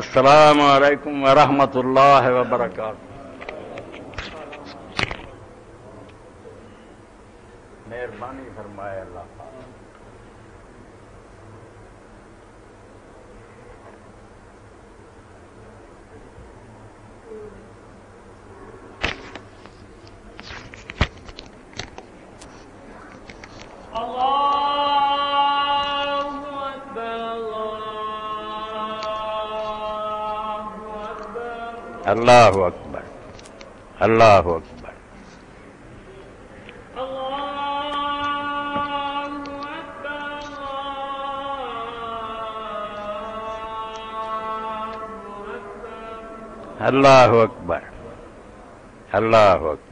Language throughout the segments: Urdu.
السلام علیکم ورحمۃ اللہ وبرکاتہ. مہربانی فرمائے اللہ. اللہ اکبر اللہ اکبر. اللہ اکبر اللہ اکبر.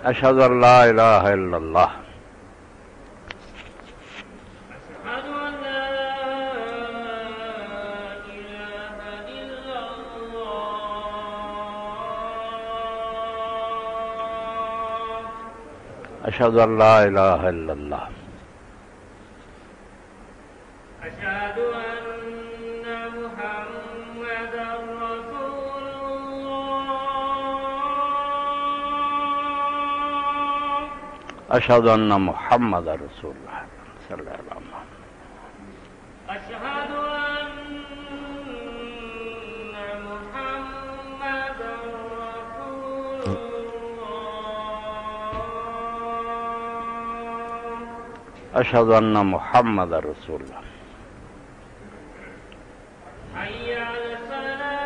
اشہد ان لا الہ الا اللہ. اشہد ان لا الہ الا اللہ. اشہد ان محمد رسول اللہ. اشہد ان محمد رسول اللہ صلی اللہ علیہ وسلم. اشہد ان محمد رسول اللہ. اشہد ان محمد رسول اللہ. حی علی الصلاۃ.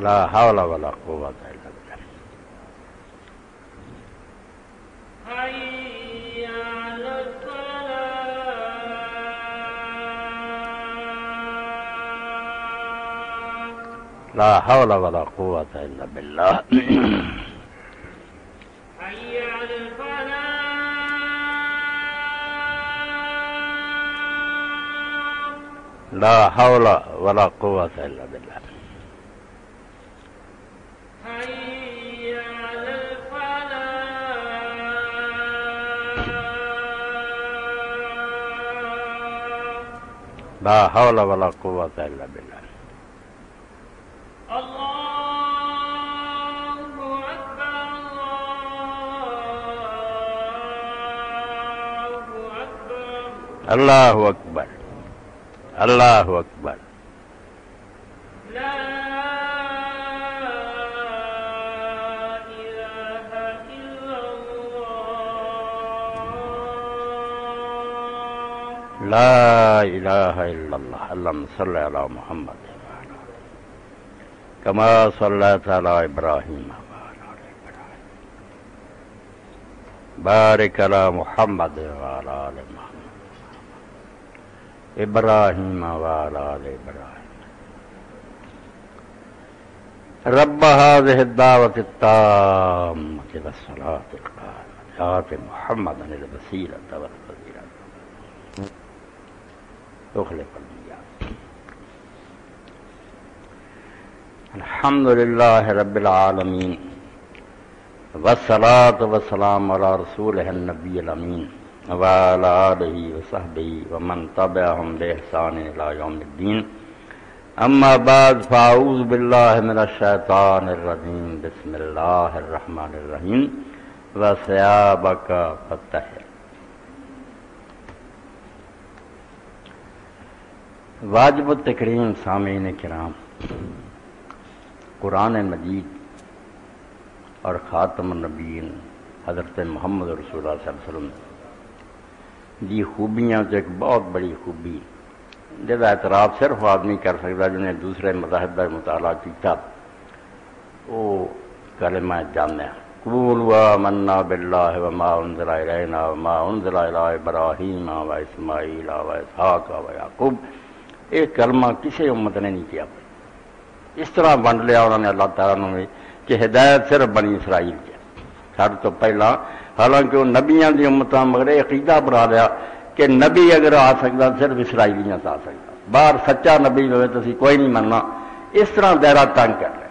لا حول ولا قوة الا باللہ. حی علی الصلاۃ. لا حول ولا قوة الا باللہ. حی علی الفلاح. لا حول ولا قوة الا باللہ. حی علی الفلاح. لا حول ولا قوة الا باللہ. اللہ اکبر اللہ اکبر. اللہ اکبر اللہ اکبر. لا الہ الا اللہ. لا الہ الا اللہ. اللہم صلی علی محمد کما صلیت علی ابراہیم وعلی آل ابراہیم. بارک علی محمد وعلی آل محمد ابراہیم وعلی آل ابراہیم. رب هذه الدعوة التامة والصلاة القائمة آت محمدا الوسيلة والفضيلة اخلف الميعاد. الحمد لله رب العالمين والصلاة والسلام على رسوله النبي الأمين وعلى آله وصحبه ومن تبعهم بإحسان إلى يوم الدين. أما بعد فأعوذ بالله من الشيطان الرجيم. بسم الله الرحمن الرحيم. وثيابك فطهر. واجب التکریم سامعین کرام، قرآن مجید اور خاتم النبیین حضرت محمد رسول اللہ صلی اللہ علیہ وسلم دی خوبیاں تو ایک بہت بڑی خوبی جس کا اعتراف صرف آدمی کر سکتا جنہیں دوسرے مذاہب کا مطالعہ کیا، وہ کلمہ جامع قولوا آمنا باللہ وما انزل الینا وما انزل الی ابراہیم و اسماعیل و اسحاق و یعقوب. ایک کلمہ کسی امت نے نہیں کیا. اس طرح ونڈ لیا انہوں نے اللہ تعالیٰ نے کہ ہدایت صرف بنی اسرائیل کی. سارے تو پہلا، حالانکہ وہ نبیاں دی امتاں مگر عقیدہ بنا لیا کہ نبی اگر آ سکتا صرف اسرائیلیاں سے آ سکتا، باہر سچا نبی ہوئے تو اسی کوئی نہیں مننا، اس طرح دائرہ تنگ کر رہے۔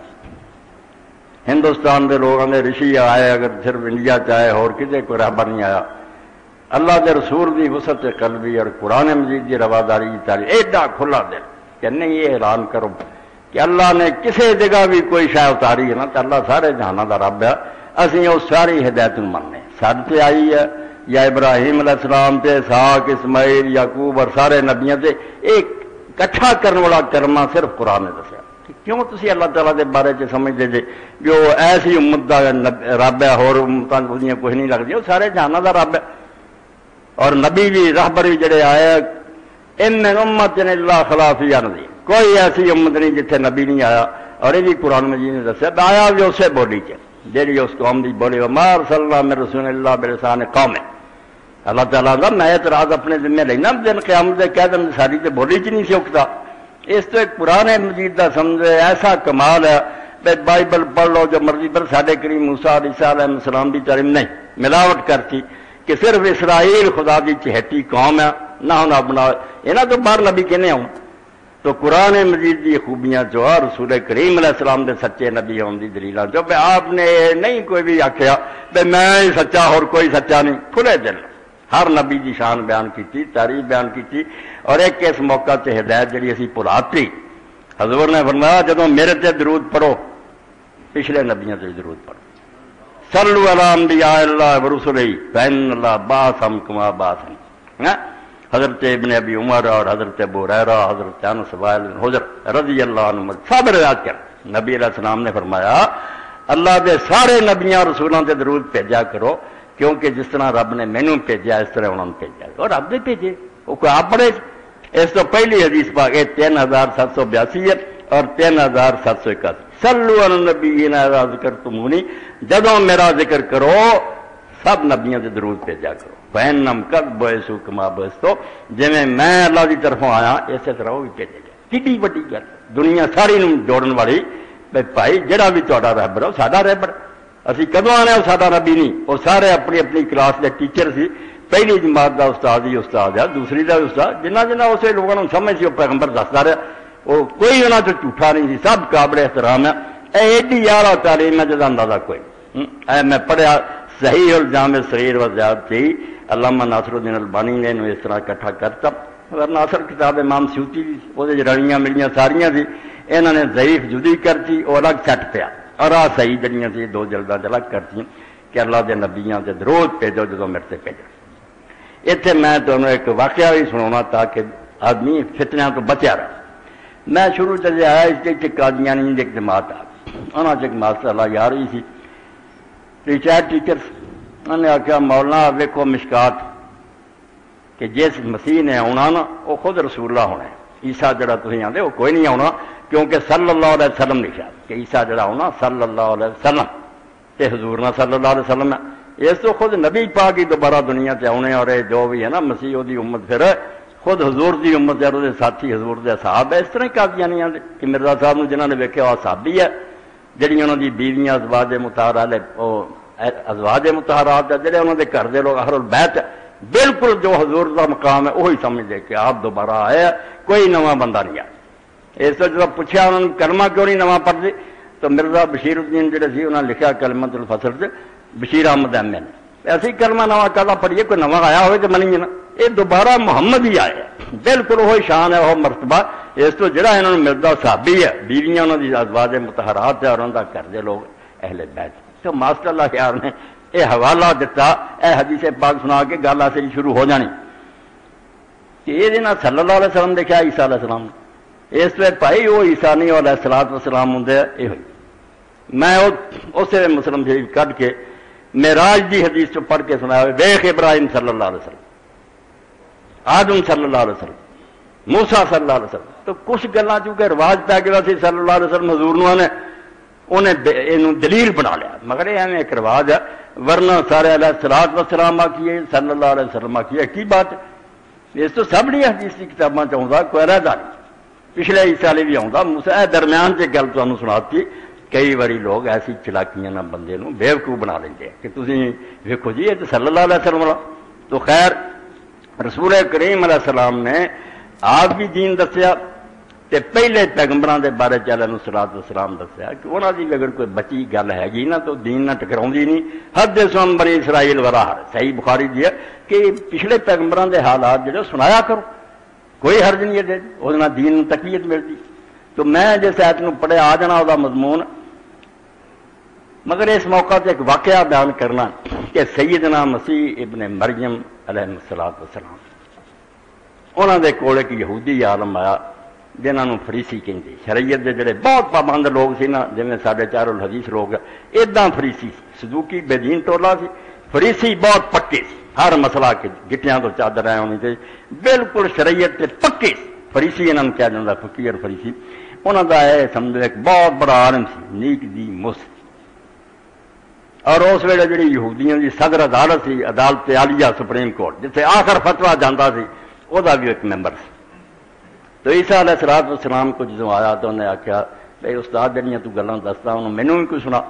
ہندوستان دے لوگوں نے رشی آئے، اگر صرف انڈیا چاہے اور کسی کوئی رہبر نہیں آیا، اللہ دے رسول دی وسعت قلبی اور قرآن مجید دی رواداری کی تعریف، ایڈا کھلا دل کہ نہیں یہ اعلان کرو کہ اللہ نے کسی جگہ بھی کوئی شے اتاری ہے نا تو اللہ سارے جہانوں دا رب ہے، اسی وہ ساری ہدایت مننے، سارے تے آئی ہے یا ابراہیم علیہ السلام تے اسحاق اسماعیل یعقوب اور سارے نبیوں تے ایک کٹھا کرنے والا کرما صرف قرآن نے دسیا۔ کیوں تسی اللہ تعالیٰ دے بارے چ سمجھتے جے جو ایسی امت دا رب ہے اور امتاں کوئی نہیں لگتی، وہ سارے جہانوں دا رب ہے، اور نبی بھی رہبر بھی جڑے آئے ان من امت الا خلا فیہا نذیر، کوئی ایسی امت نہیں جتھے نبی نہیں آیا، اور یہ بھی قرآن مجید نے دسیا آیا بھی اسے بولی چ جیڑی اس قوم دی بولی، وما ارسلنا من رسول الا بلسان قوم، اللہ تعالیٰ کا میں اعتراض اپنے ذمہ لینا، دن قیامت دے کہہ دن ساری تے بولی چ نہیں سی اکتا، اس تو ایک قرآن مجید دا سمجھے ایسا کمال ہے، بائبل پڑھ لو جو مرضی پر، ساڈے کریم موسیٰ علیہ السلام دی تعلیم نہیں ملاوٹ کرتی کہ صرف اسرائیل خدا دی چہتی قوم ہے، نہ ہونا بنا یہاں تو باہر نبی کہنے ہوں، تو قرآن مجید دی خوبیاں جو اور رسول کریم علیہ السلام دے سچے نبی ہونے دی دلیلاں جو بے آپ نے نہیں کوئی بھی آخیا بے میں ہی سچا اور کوئی سچا نہیں، کھلے دل ہر نبی دی شان بیان کیتی، تعریف بیان کیتی، اور ایک اس موقع تے ہدایت جڑی اسی بھلاتی، حضور نے فرمایا جدوں میرے تے درود پڑھو پچھلے نبیوں تے درود پڑھو، صلو علی انبیاء اللہ ورسلہ فإن اللہ بعثهم کما بعثنی، حضرت ابن ابی عمر اور حضرت ابو ہریرہ، حضرت انس وائل بن حجر رضی اللہ عنہ سب روایت کر، نبی علیہ السلام نے فرمایا اللہ دے سارے نبیاں رسولوں تے درود بھیجا کرو، کیونکہ جس طرح رب نے مینوں بھیجا اس طرح انہوں نے بھیجا، اور رب نے بھیجے وہ کوئی آپ پڑھے۔ اس تو پہلی حدیث پاک 3782 ہے اور 3781، صلو علی النبی اذا ذکرتمونی، جدوں میرا ذکر کرو سب نبیوں سے درود بھیجا کرو، فإنہم قد بعثوا کما بعثت، جویں میں اللہ کی طرفوں آیا اسی طرح وہ بھی بھیجے گئے۔ کتنی وڈی گل، دنیا ساری نوں جوڑن والی، بھائی جڑا بھی تہاڈا رہبر ہے وہ ساڈا رہبر، اسی کدوں آنے وہ ساڈا نبی نہیں، وہ سارے اپنی اپنی کلاس کے ٹیچر سی، پہلی جماعت کا استاد ہی استاد ہے، دوسری کا استاد، جنہ جنہ اسے لوگوں نے سمجھ سی وہ پیغمبر دستا رہا، وہ کوئی انہوں سے جھوٹا نہیں سی، سب قابل احترام ہے، ایڈی اعلیٰ تعلیم ہے جدا اندازہ کوئی۔ میں پڑھیا صحیح الجامع صغیر و زیاد تھی، علامہ ناصر الدین البانی نے اس طرح اکٹھا کرتا، ورنہ اصل کتاب امام سیوطی دی وہ رڑیاں ملیاں ساریاں تھی، انہوں نے ضعیف جدی کرتی وہ الگ سٹ پیا، اور آ صحیح جڑیاں تھی دو جلداں الگ کرتی کہ اللہ دے نبیاں تے درود بھیجو جدوں میرے تے بھیجو۔ اتنے میں تمہیں ایک واقعہ بھی سنا تاکہ آدمی فتنیاں تو بچیا رہا۔ میں شروع سے آیا اس کے قادیانی ایک جماعت آ انہوں نے ایک ماسٹر اللہ یار رہی سی ریٹائرڈ ٹیچرس، انہوں نے آخیا مولانا ویکو مشکات کہ جس مسیح نے آنا نا وہ خود رسول اللہ ہونا ہے، عیسیٰ جڑا تھی آتے وہ کوئی نہیں آنا، کیونکہ صلی اللہ علیہ وسلم لکھا کہ عیسیٰ جڑا ہونا صلی اللہ علیہ وسلم تے حضور نہ صلی اللہ علیہ وسلم ہے، اس تو خود نبی پاک ہی دوبارہ دنیا تے آنے، اور جو بھی ہے نا مسیح دی امت پھر خود حضور دی امت ہے، اور ساتھی حضور دے صحاب ہے، اس طرح ہی قادیانی آتے کہ مرزا صاحب نے جنہوں نے ویکھیا وہ صحابی ہے، جڑی انہوں دی بیویاں ازواج مطہرات ہے، جڑے انہوں دے گھر دے لوگ اہل البیت بالکل جو حضور دا مقام ہے وہی سمجھ دے کہ آپ دوبارہ آئے، کوئی نواں بندہ نہیں آیا۔ اس تو جب پوچھا انہوں نے کلمہ کیوں نہیں نواں پڑھتے، تو مرزا بشیر الدین جڑے سی انہوں نے لکھا کلمۃ الفصل سے بشیر احمد ایم نے، ایسی کلمہ نواں کہا پڑھیے کوئی نواں آیا ہوئے تو منی نا، یہ دوبارہ محمد ہی آئے، بالکل وہی شان ہے وہ مرتبہ، اس تو جڑا انہوں نے مرزا صحابی ہے، بیویاں انہوں دی ازواج مطہرات ہے، اور انہوں دا گھر دے لوگ اہل بیت۔ تو ماسٹر اللہ خیار نے یہ حوالہ دیتا، اے حدیث پاک سنا کے گل ایسے شروع ہو جانی کہ یہ صلی اللہ علیہ وسلم دیکھا عیسیٰ علیہ السلام، اس پہ بھائی وہ عیسیٰ نہیں علیہ الصلوۃ والسلام ہوں یہ ہوئی۔ میں اسے مسلم شریف کٹ کے معراج دی حدیث چ پڑھ کے سنایا، ویخ ابراہیم صلی اللہ علیہ وسلم، آدم صلی اللہ علیہ وسلم، موسیٰ صلی اللہ علیہ وسلم، تو کچھ گلاں چونکہ رواج پی گیا سی صلی اللہ علیہ وسلم حضور نے انہیں دلیل بنا لیا، مگر یہ ایک رواج ہے، ورنہ سارے علیہ الصلوۃ والسلام آکھیے صلی اللہ علیہ وسلم آکھیے کی بات ہے، اس تو سب نہیں حدیث کی کتاباں چاہتا کوئی رہتا نہیں، پچھلے عیسیٰ علیہ بھی آتا موسیٰ، درمیان سے گل تمہیں سناتی کئی باری لوگ ایسی چلاکیاں نہ بندے نو بیوقوف بنا لیندے کہ تسی ویکھو جی یہ تو صلی اللہ علیہ وسلم والا تو خیر رسول کریم علیہ السلام نے آپ بھی دین دسیا تے پہلے پیغمبراں دے بارے علیہ الصلوۃ والسلام دسیا کہ انہاں دی اگر کوئی بچی گل ہے گی نا تو دین نہ ٹکراؤندی نہیں حدث عن بنی اسرائیل وراہ صحیح بخاری دی ہے کہ پچھلے پیغمبراں دے حالات جڑے سنایا کرو کوئی حرج نہیں ہے اس نال دین نوں تقویت ملتی تو میں جس آیت نوں پڑھیا آ جانا دا مضمون مگر اس موقع تے ایک واقعہ بیان کرنا کہ سیدنا مسیح ابن مریم علیہ الصلوۃ والسلام انہاں دے کول ایک یہودی عالم آیا جنہاں نوں فریسی کہندے شریعت دے جڑے بہت پابند لوگ سی نا جویں ساڈے چاروں الحدیث لوگ اداں فریسی صدوقی بے دین ٹولا سی فریسی بہت پکے سی ہر مسئلہ کے گٹیاں تو چادر آئے ہونی چاہیے بالکل شریعت تے پکے فریسی انہاں نوں کہا جاندا فقیہ اور فریسی انہاں دا اے سمجھو ایک بہت بڑا عالم سی نیک دی مس اور اس ویلے جڑی یہودیاں دی صدر عدالت سی عدالت عالیہ سپریم کورٹ جتھے آخر فتویٰ جاندا سی او دا بھی ایک ممبر سی تو عیسیٰ علیہ الصلوۃ والسلام کو جدوں آیا تو انہیں آخیا بھائی استاد جڑیاں تو گلاں دسدا انہوں مینوں بھی کوئی سنا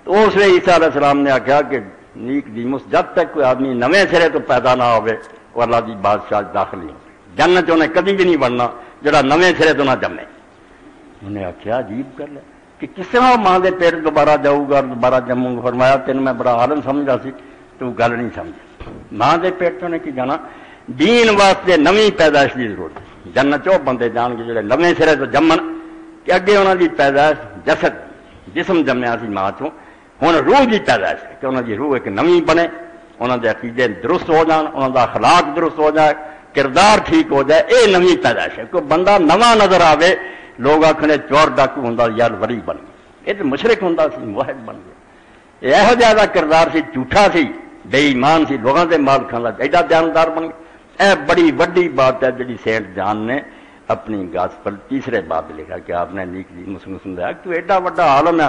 تو اس لیے عیسیٰ علیہ السلام نے آخیا کہ نیک دیمس جب تک کوئی آدمی نویں سرے تو پیدا نہ ہوئے وہ اللہ دی بادشاہ داخل نہیں ہوگی جنت انہیں کبھی بھی نہیں بننا جڑا نویں سرے تو نہ جمے انہیں آخیا عجیب گل ہے کہ کس طرح ماں دے پیٹ دوبارہ جاؤ گا دوبارہ جموں گا فرمایا تین میں بڑا عالم سمجھا سی تو گل نہیں سمجھا ماں دے پیٹ تو نے کی جانا دین واسطے نویں پیدائش کی ضرورت ہے جنت چو بندے جان کے جڑے نویں سرے تو جمن کہ اگے انہوں دی پیدائش جسد جسم جمیا سی ماں چوں ہوں روح کی پیدائش ہے کہ انہوں دی روح ایک نویں بنے انہوں دے عقیدے درست ہو جان انہوں دا اخلاق درست ہو جائے کردار ٹھیک ہو جائے اے نویں پیدائش ہے کوئی بندہ نواں نظر آوے لوگ آخنے چور ڈاکو ہوں یار ولی بن گیا یہ تو مشرک ہوں سی موحد بن گیا یہ زیادہ کردار سی جھوٹا سی بے ایمان سی لوگوں کے مال کھانا ایڈا جاندار بن گیا اے بڑی وڈی بات ہے جی سینٹ جان نے اپنی گاسپل تیسرے باب لکھا کہ آپ نے نیک دی مسلم سمجھایا تو ایڈا وڈا عالم ہے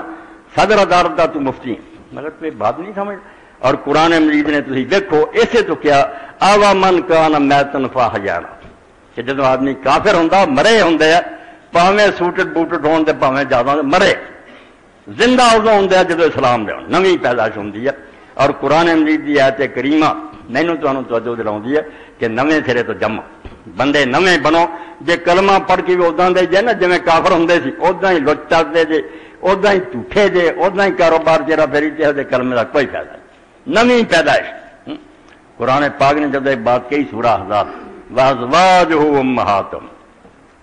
صدر عدالت کا تو مفتی ہے مگر تو یہ بات نہیں سمجھ اور قرآن مجید نے تھی دیکھو اسے تو کیا آوا من کان میتن فاحیانا کہ جدو آدمی کافر ہوں مرے ہوں پاویں سوٹڈ بوٹڈ ہون دے پاویں زیادہ مرے زندہ ادو ہوں جدو اسلام دے نویں پیدائش ہوں اور قرآن مجید کی آیت کریمہ مینوں تمہیں توجہ دلاؤں ہے کہ نویں سرے تو جمو بندے نویں بنو جے کلمہ پڑھ کے بھی ادا دے جے نا جی کافر ہوں سی ادا ہی لٹ چلتے جے ادا ہی جھوٹے جے ادا ہی کاروبار چیرا پھیری چاہے کلمے کا کوئی فائدہ نہیں نویں پیدائش قرآن پاک نے جب ایک بات کہی سورہ احزاب وازواجہ امہاتہم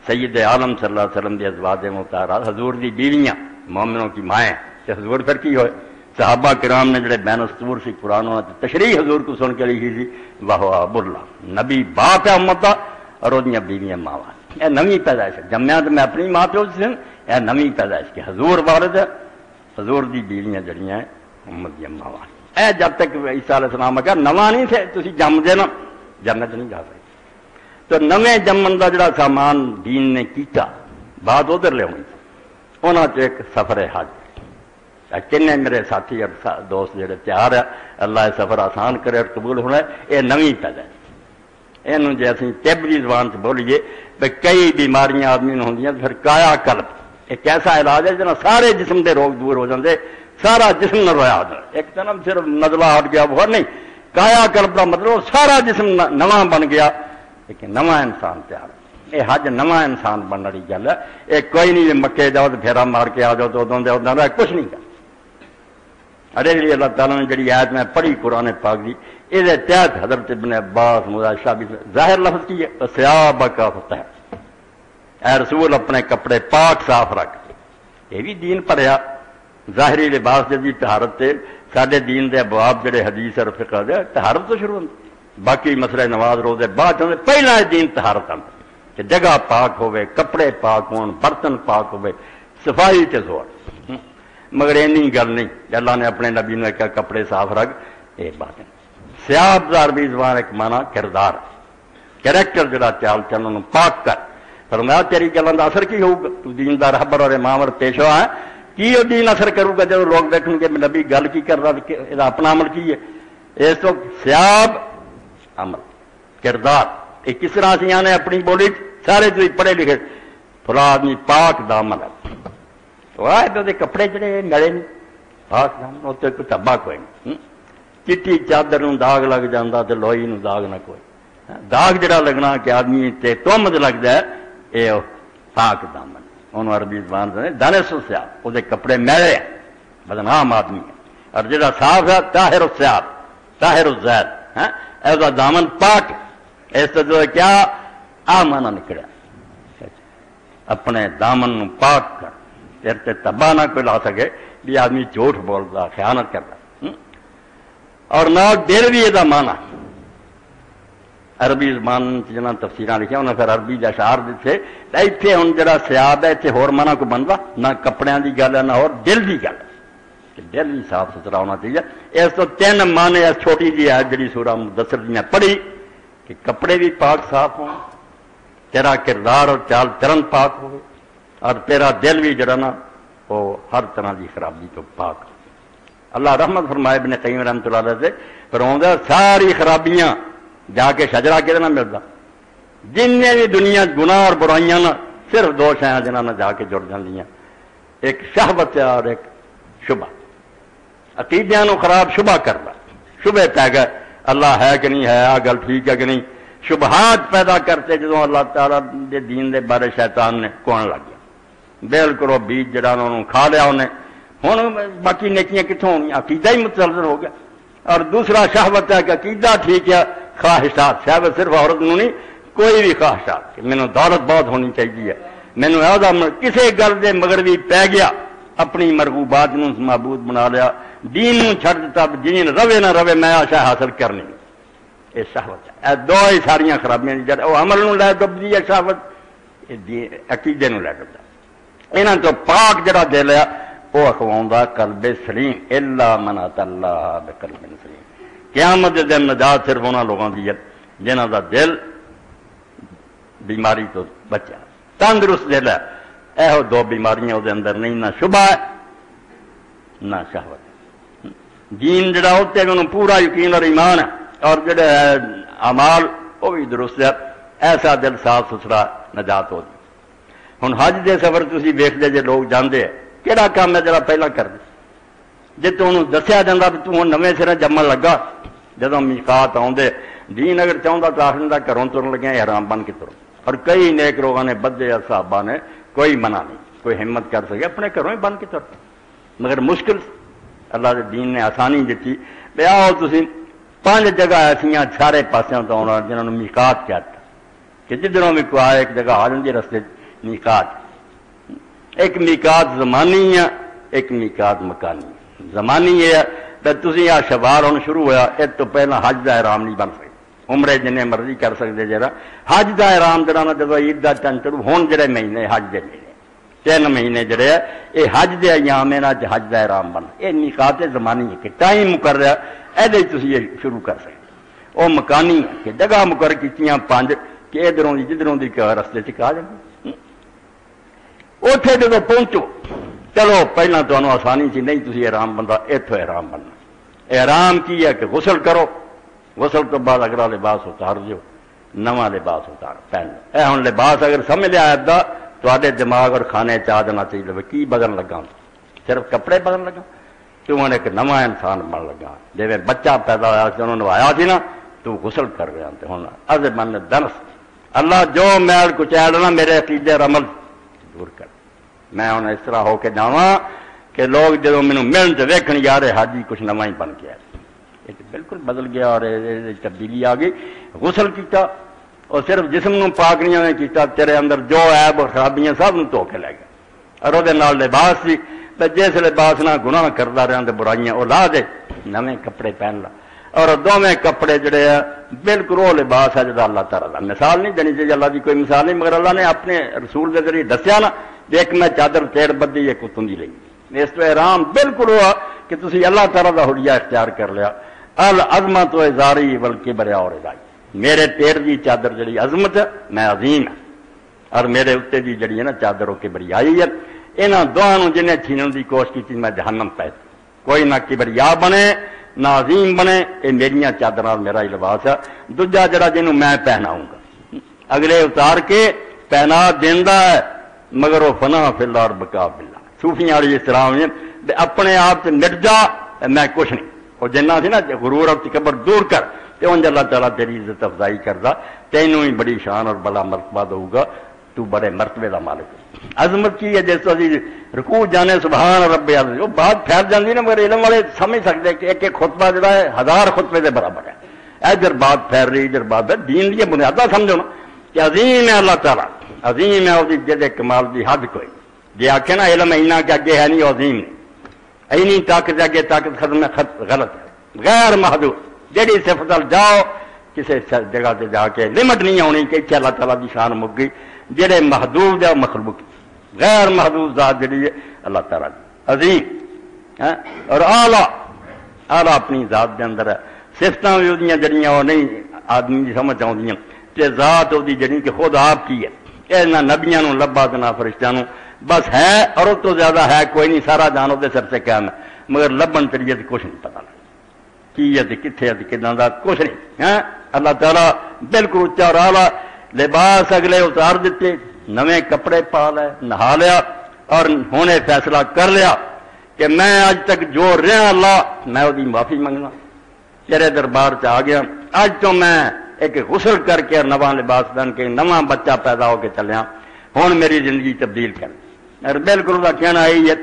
سید عالم صلی اللہ علیہ وسلم دی ازواج مطہرات حضور دی بیویاں مومنوں کی مائیں کہ حضور پھر کی ہوئے صحابہ کرام نے جڑے بین السطور سی قرآن تشریح حضور کو سن کے لکھی سی واہ اب اللہ نبی باپ ہے امت دا اور وہ بیویاں ماواں یہ نویں پیدائش ہے جمیا تو میں اپنی ماں پیو سے یہ نویں پیدائش کہ حضور والد ہے حضور دی بیویاں جڑیاں امت دی ماواں اے جب تک عیسیٰ علیہ السلام کہا نواں نہیں تھے تسی جم دے نا جنت نہیں جا سکتے تو نویں جمن کا جڑا سامان دین نے کیتا بات ادھر لیا انہوں نے ایک سفر حج کن میرے ساتھی اور دوست جڑے تیار ہے اللہ سفر آسان کرے اور قبول ہونا ہے یہ نویں پیدا ہے یہ جی اِسی طب کی زبان سے بولیے بھائی کئی بیماریاں آدمی ہوں پھر کایا کلپ ایک ایسا علاج ہے جنا سارے جسم کے روگ دور ہو جاتے سارا جسم نہ رویا ہو جائے ایک تو نا صرف نزلہ ہٹ گیا وہ نہیں کایا کلپ کا مطلب سارا جسم نواں بن گیا لیکن نواں انسان تیار ہے یہ حج نواں انسان بننے والی گل ہے یہ کوئی نہیں مکے جاؤ تو پھیرا مار کے آ جاؤ تو ادوں ادھر کچھ نہیں کر ارے جی اللہ تعالیٰ نے جڑی آیت میں پڑھی قرآن پاک دی یہ تحت حضرت ابن عباس مداشہ بھی ظاہر لفظ کی ہے سیابک فتح اے رسول اپنے کپڑے پاک صاف رکھ یہ بھی دین پڑھیا ظاہری لباس جدی طہارت تے سارے دین دے ابواب جڑے حدیث اور فقہ دے طہارت تو شروع ہوتے باقی مسئلے نماز روزے بعد چاہتے پہلا دین طہارت آتا کہ جگہ پاک ہوئے کپڑے پاک ہون برتن پاک ہوئے صفائی تے زور مگر اینی گل نہیں اللہ نے اپنے نبی نے کہا کپڑے صاف رکھ یہ بات ہے سیاب دار بھی زبان ایک مانا کردار کریکٹر جڑا چال چلن پاک کر فرمایا تیری گلوں کا اثر کی ہوگا تو دین دا رہبر اور امام اور پیشوا ہے کی وہ دین اثر کروں گا جب لوگ دیکھیں گے نبی گل کی کر رہا یہ اپنا عمل کی ہے اس تو سیاب عمل کردار یہ کس طرح سے نے اپنی بولی سارے جو پڑھے لکھے فلاں آدمی پاک دا عمل ہے وہ کپڑے جڑے ملے نہیں اتنے کوئی دھبا کوئی نہیں، چٹی چادر نو داغ لگ جاتا تو لوئی نو داغ نہ کوئی، داغ جڑا لگنا کہ آدمی تے تہمت لگتا ہے یہ پاک دامن، انہوں عربی زبان سے دانش سیاب، وہ کپڑے میلے بدنام آدمی ہے، اور جڑا صاف ہے طاہر السیاب طاہر الزید، ایسا دامن پاک، اس سے کیا مانا نکلا اپنے دامن نو پاک کر، تیرے تے تباہ نہ کوئی لا سکے بھی آدمی جھوٹ بولتا خیانت کرتا، اور نہ دل بھی یہ مانا عربی زبان جنہاں تفسیراں لکھیا انہاں پھر عربی دے اشعار دتے ایتھے ہن جڑا سیاب ہے ایتھے ہور مانا کوئی بندا نہ کپڑیاں دی گل ہے نہ اور دل دی گل ہے کہ دل بھی صاف ستھرا ہونا چاہیے۔ اس تو تین معنی اس چھوٹی جی ہے جڑی سورہ مدثر دی میں پڑھی کہ کپڑے بھی پاک صاف ہوں، تیرا کردار اور چال چلن پاک ہو، اور تیرا دل بھی جڑا نا وہ ہر طرح کی خرابی تو پاک۔ اللہ رحمت فرمائے ابن قیم رحمۃ اللہ علیہ سے فرماؤں ساری خرابیاں جا کے شجرا کہتے نہ ملتا، جن بھی دنیا گناہ اور برائیاں نا صرف دو شاید جنہوں نے جا کے جڑ جاندیاں، ایک شہوت اور ایک شبہ، عقیدیاں نو خراب شبہ کرتا، شبہ پی گئے اللہ ہے کہ نہیں ہے، آ گل ٹھیک ہے کہ نہیں، شبہات پیدا کرتے جدوں اللہ تعالیٰ دے دین دے بارے شیطان نے کون لگ گیا، بالکل وہ بیج جڑا انہوں کھا لیا انہیں، ہوں باقی نیکیاں کتوں ہونی، عقیدہ ہی متزلزل ہو گیا۔ اور دوسرا شہوت ہے کہ عقیدہ ٹھیک ہے، خواہشات شہوت صرف عورت نو نہیں، کوئی بھی خواہشات کہ مینوں دولت بہت ہونی چاہیے، مینوں کسی گل دے مگر بھی پی گیا، اپنی مرغوبات نو معبود بنا لیا، دین نو چھڈ دتا، دین روے نہ روے میں آشا حاصل کرنی، یہ شہوت ہے۔ دو ہی ساریاں خرابیاں جڑ وہ عمل نو لے ڈبدی ہے شہوت، عقیدے نو لے ڈبدا، انہاں تو پاک جڑا دل ہے وہ اخواؤں قلب سلیم الا من اتى اللہ بقلب سلیم۔ قیامت دے دن نجات صرف انہاں لوگوں دی ہے جنہاں دا دل بیماری تو بچا، تندرست دل ہے، یہ دو بیماریاں وہ اندر نہیں، نہ شبہ ہے نہ شہوت۔ دین جڑا ہوتے انہوں پورا یقین اور ایمان ہے، اور جڑے اعمال وہ بھی درست ہے، ایسا دل صاف ستھرا نجات ہو جائے۔ ہوں حج دے سفر تھی ویکھتے جے لوگ جاندے ہیں کہڑا کام ہے جڑا پہلا کرتے، جی تمہیں دسیا جاتا بھی تم نویں سرے جمن لگا، جدو میقات آدھے دین اگر چاہتا تو آخر گھروں ترن لگے حرام بن کے ترو، اور کئی نیک لوگوں نے بدے صحابہ نے کوئی منع نہیں، کوئی ہمت کر سکے اپنے گھروں ہی بن کے تر، مگر مشکل اللہ کے دین نے آسانی دیتی بھی آؤ تھی 5 جگہ ایسا سارے پاسوں تو آنا جنہوں نے میقات کہتا کہ جدھروں بھی کوئی آئے ایک جگہ آ جاتی رستے میقات، ایک میقات زمانی ہے ایک میقات مکانی ہے۔ زمانی یہ ہے کہ تھی آ شوال ہوں شروع ہوا، اس تو پہلے حج کا احرام نہیں بن سکتے، عمرے جن مرضی کر سکتے، جا حج کا احرام جڑا نا جب عید کا چند چڑھو ہوں جڑے مہینے حج کے مہینے 3 مہینے جڑے ہے یہ حج کے ایام ہے حج کا احرام بن، یہ میقات زمانی ہے کہ ٹائم مقرر ہے، یہ تھی یہ شروع کر سکتے۔ وہ مکانی ہے کہ جگہ مقرر کی 5 کہ ادھروں کی جدھروں کی رستے سے آ جائے، اتے جب پہنچو چلو پہلے تو آسانی سی نہیں تھی احرام بنتا، اتوں احرام بننا، احرام کی ہے کہ غسل کرو، غسل تو بعد اگلا لباس اتار دیو، نواں لباس اتار پہن لو، اے ہوں لباس اگر سمجھ لیا ادھا تے دماغ اور کھانے چاہ دینا چاہیے کی بدن لگا، صرف کپڑے بدن لگا، تو ایک نواں انسان بن لگا، جی بچہ پیدا ہوا انہوں نے نوایا سی نا تو غسل کر رہا ہوں از من دنس اللہ جو میل کچیلنا میرے عقیدے عمل دور کر، میں ہوں اس طرح ہو کے جاواں کہ لوگ جب مینوں ملن تو ویکھن یار حاجی کچھ نواں ہی بن گیا، یہ تو بالکل بدل گیا اور تبدیلی آ گئی۔ غسل کیتا اور صرف جسم نو پاک نہیں کیتا، تیرے اندر جو عیب اور خرابیاں سب نو دھو کے لے گیا، اور وہ لباس سی جس لباس نہ گناہ کرتا رہا تو برائیاں وہ لا دے، نویں کپڑے پہن لا، اور دونوں کپڑے جڑے ہیں بالکل وہ لباس ہے جا اللہ تعالیٰ کا، مثال نہیں دینی چاہیے، اللہ کی کوئی مثال نہیں، مگر اللہ نے اپنے رسول کے ذریعے دسیا نا، ایک میں چادر تیر بدی ایک اتوں کی لئی، اس تو احرام بالکل ہوا کہ تسی اللہ تعالیٰ کا حلیہ اختیار کر لیا، العظمت تو ازاری بلکہ بریا اور ازائی، میرے تیر کی چادر جڑی عظمت ہے میں عظیم ہے، اور میرے اتنے کی جڑی ہے نا چادر ہو کے بری آئی ہے، یہاں دونوں جنہیں چھینن کی کوشش کی میں جہنم پہ، کوئی نہ کبریا بنے نہ عظیم بنے، یہ میرا چادر میرا ہی لباس ہے، دوجا جڑا جنہوں میں پہناؤں گا اگلے اتار کے پہنا دینا ہے، مگر وہ فنا فی اللہ اور بقا باللہ، صوفیاں والی اصطلاح ہوئی اپنے آپ سے مٹ جا میں کچھ نہیں. وہ جنہ سی نا غرور اور تکبر دور کر تے انج اللہ تعالیٰ تیری عزت افزائی کردا تینوں ہی بڑی شان اور بڑا مرتبہ دوں گا. تو بڑے مرتبے کا مالک. عظمت کی ہے جس طرح رکوع جانے سبحان رب العظیم وہ بات پھیل جاتی نا مگر علم والے سمجھ سکتے کہ ایک ایک خطبہ جڑا ہے 1000 خطبے کے برابر ہے. ادھر بات پھیل رہی ادھر بات ہے. دین کی بنیادہ سمجھو نا کہ عظیم ہے اللہ تعالیٰ عظیم ہے وہ جدے کمال کی حد کوئی. جی آخے نا علم اینا کہ اگے ہے نہیں عظیم نہیں اینی طاقت اگے طاقت ختم غلط ہے غیر محدود. جہی صفت جاؤ کسی جگہ سے جا کے لمٹ نہیں آنی کہ اتنے اللہ تعالیٰ کی شان مک گئی. جہے محدود ہے مخلوق غیر محدود ذات جڑی ہے اللہ تعالیٰ عظیم اور اعلیٰ اعلیٰ اپنی ذات کے اندر ہے. صفتیں بھی وہ جڑیاں وہ نہیں آدمی کی سمجھ آدی کہ ذات وہ جڑی کہ خود آپ کی ہے. یہ نہ نبیاں لبا تو نہ فرشتوں بس ہے اور اس تو زیادہ ہے کوئی نہیں. سارا جانو دے سر سے قائم ہے مگر لبن طریقے سے کچھ نہیں پتا لگا کی ہے کتنے ہے کتنا دا کچھ نہیں. اللہ تعالیٰ بالکل اچا اور اعلیٰ. لباس اگلے اتار دیتے نویں کپڑے پا لے نہا لیا اور ہونے فیصلہ کر لیا کہ میں اج تک جو رہا اللہ میں وہ معافی منگنا تیرے دربار سے آ گیا. اج تو میں ایک غسل کر کے نواں لباس پہن کے نواں بچہ پیدا ہو کے چلیا ہوں میری زندگی تبدیل کر. اور بالکل وہ کہنا یہی ہے.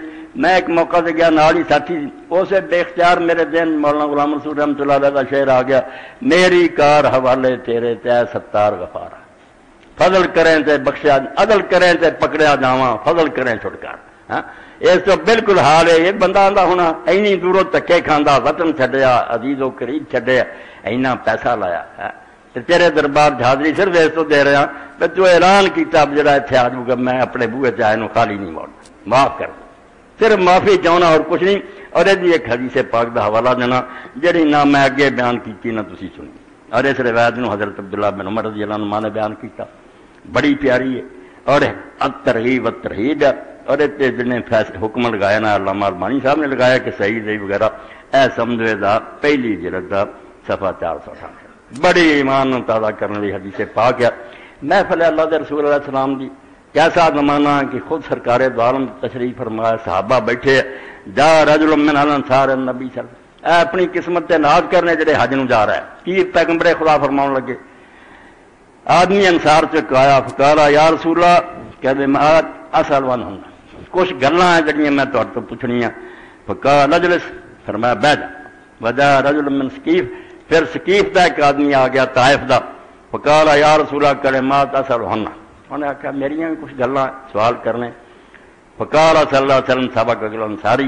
میں ایک موقع سے گیا نال ہی ساتھی اسے بے اختیار میرے دین مولانا غلام منصور رحمۃ اللہ علیہ کا شعر آ گیا میری کار حوالے تیرے تے ستار غفار فضل کریں تے بخشیا عدل کریں تے پکڑیا جاواں فضل کریں چھٹکار. اس تو بالکل حال ہے. یہ بندہ آتا ہونا اینی دوروں تکے کھانا وطن چھڈیا عزیز و قریب چھڈیا اینا پیسہ لایا تیرے دربار حاضری صرف اس تو دے رہا کہ تو اعلان کیتا جڑا اتنے آ جاؤ گا میں اپنے بوئے چائے نو خالی نہیں موڑنا معاف کر صرف معافی چاہنا اور کچھ نہیں. اور یہ ایک حدیث پاک کا حوالہ دینا جہی نہ میں اگے بیان کی نہ تسی سنی. اور اس روایت نو حضرت عبداللہ بن عمر رضی اللہ عنہ نے بیان کیتا بڑی پیاری ہے اور ترغیب و ترہیب ہے. اور جن حکم لگایا نا علامہ البانی صاحب نے لگایا کہ صحیح صحیح وغیرہ اے سمجھے دا پہلی جلد دا صفحہ 468 بڑی ایمان تازہ کرنے والی حدیث پاک ہے. محفل اللہ دے رسول علیہ السلام دی کیسا زمانہ کہ خود سرکار دو عالم تشریف فرمایا صحابہ بیٹھے جا رجل من الانصار النبی صلی اللہ علیہ وسلم اپنی قسمت تے ناز کرنے جڑے حج نو جا رہا ہے کی پیغمبر خدا فرماؤں لگے. آدمی انصار چک آیا فقالا یا رسول اللہ کہتے میں اصل ون ہوں کچھ گلاں ہیں جڑیاں میں تہاڈے تو پوچھنیاں. فقال اجلس فرمایا بیٹھ. وجا رجل من سقیف پھر سقیف دا ایک آدمی آ گیا طائف دا. فقالا یا رسول اللہ کلمات اصل ہن انہوں نے آخیا میریاں بھی کچھ گلاں سوال کرنے. فقال صلی اللہ علیہ وسلم سبق اگل انصاری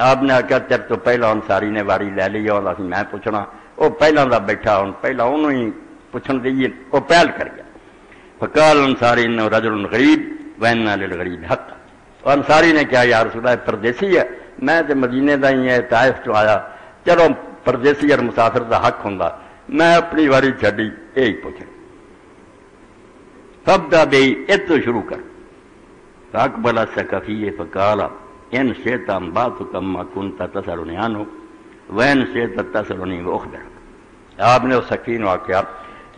آپ نے آخیا تیرے تو پہلا انصاری نے واری لے لی اور میں پوچھنا وہ پہلا دا بیٹھا ہوں پہلا انہوں ہی پوچھن دیئے وہ پہل کر گیا. فقال انصاری انہو رجل غریب ویننا للغریب حق. اور انصاری نے کہا یا رسول اللہ پردیسی ہے میں تے مدینے دا ہی ہے طائف چ آیا چلو پردیسی اور مسافر دا حق ہوں میں اپنی واری چھڈی یہی پوچھیں. فبدا بی اتو شروع کر. فاقبل السقفی فقال ان شئت انباتک ما کنت تسألنی عنہ وان شئت تسألنی واخبرک. آپ نے اس سقفی نو آخیا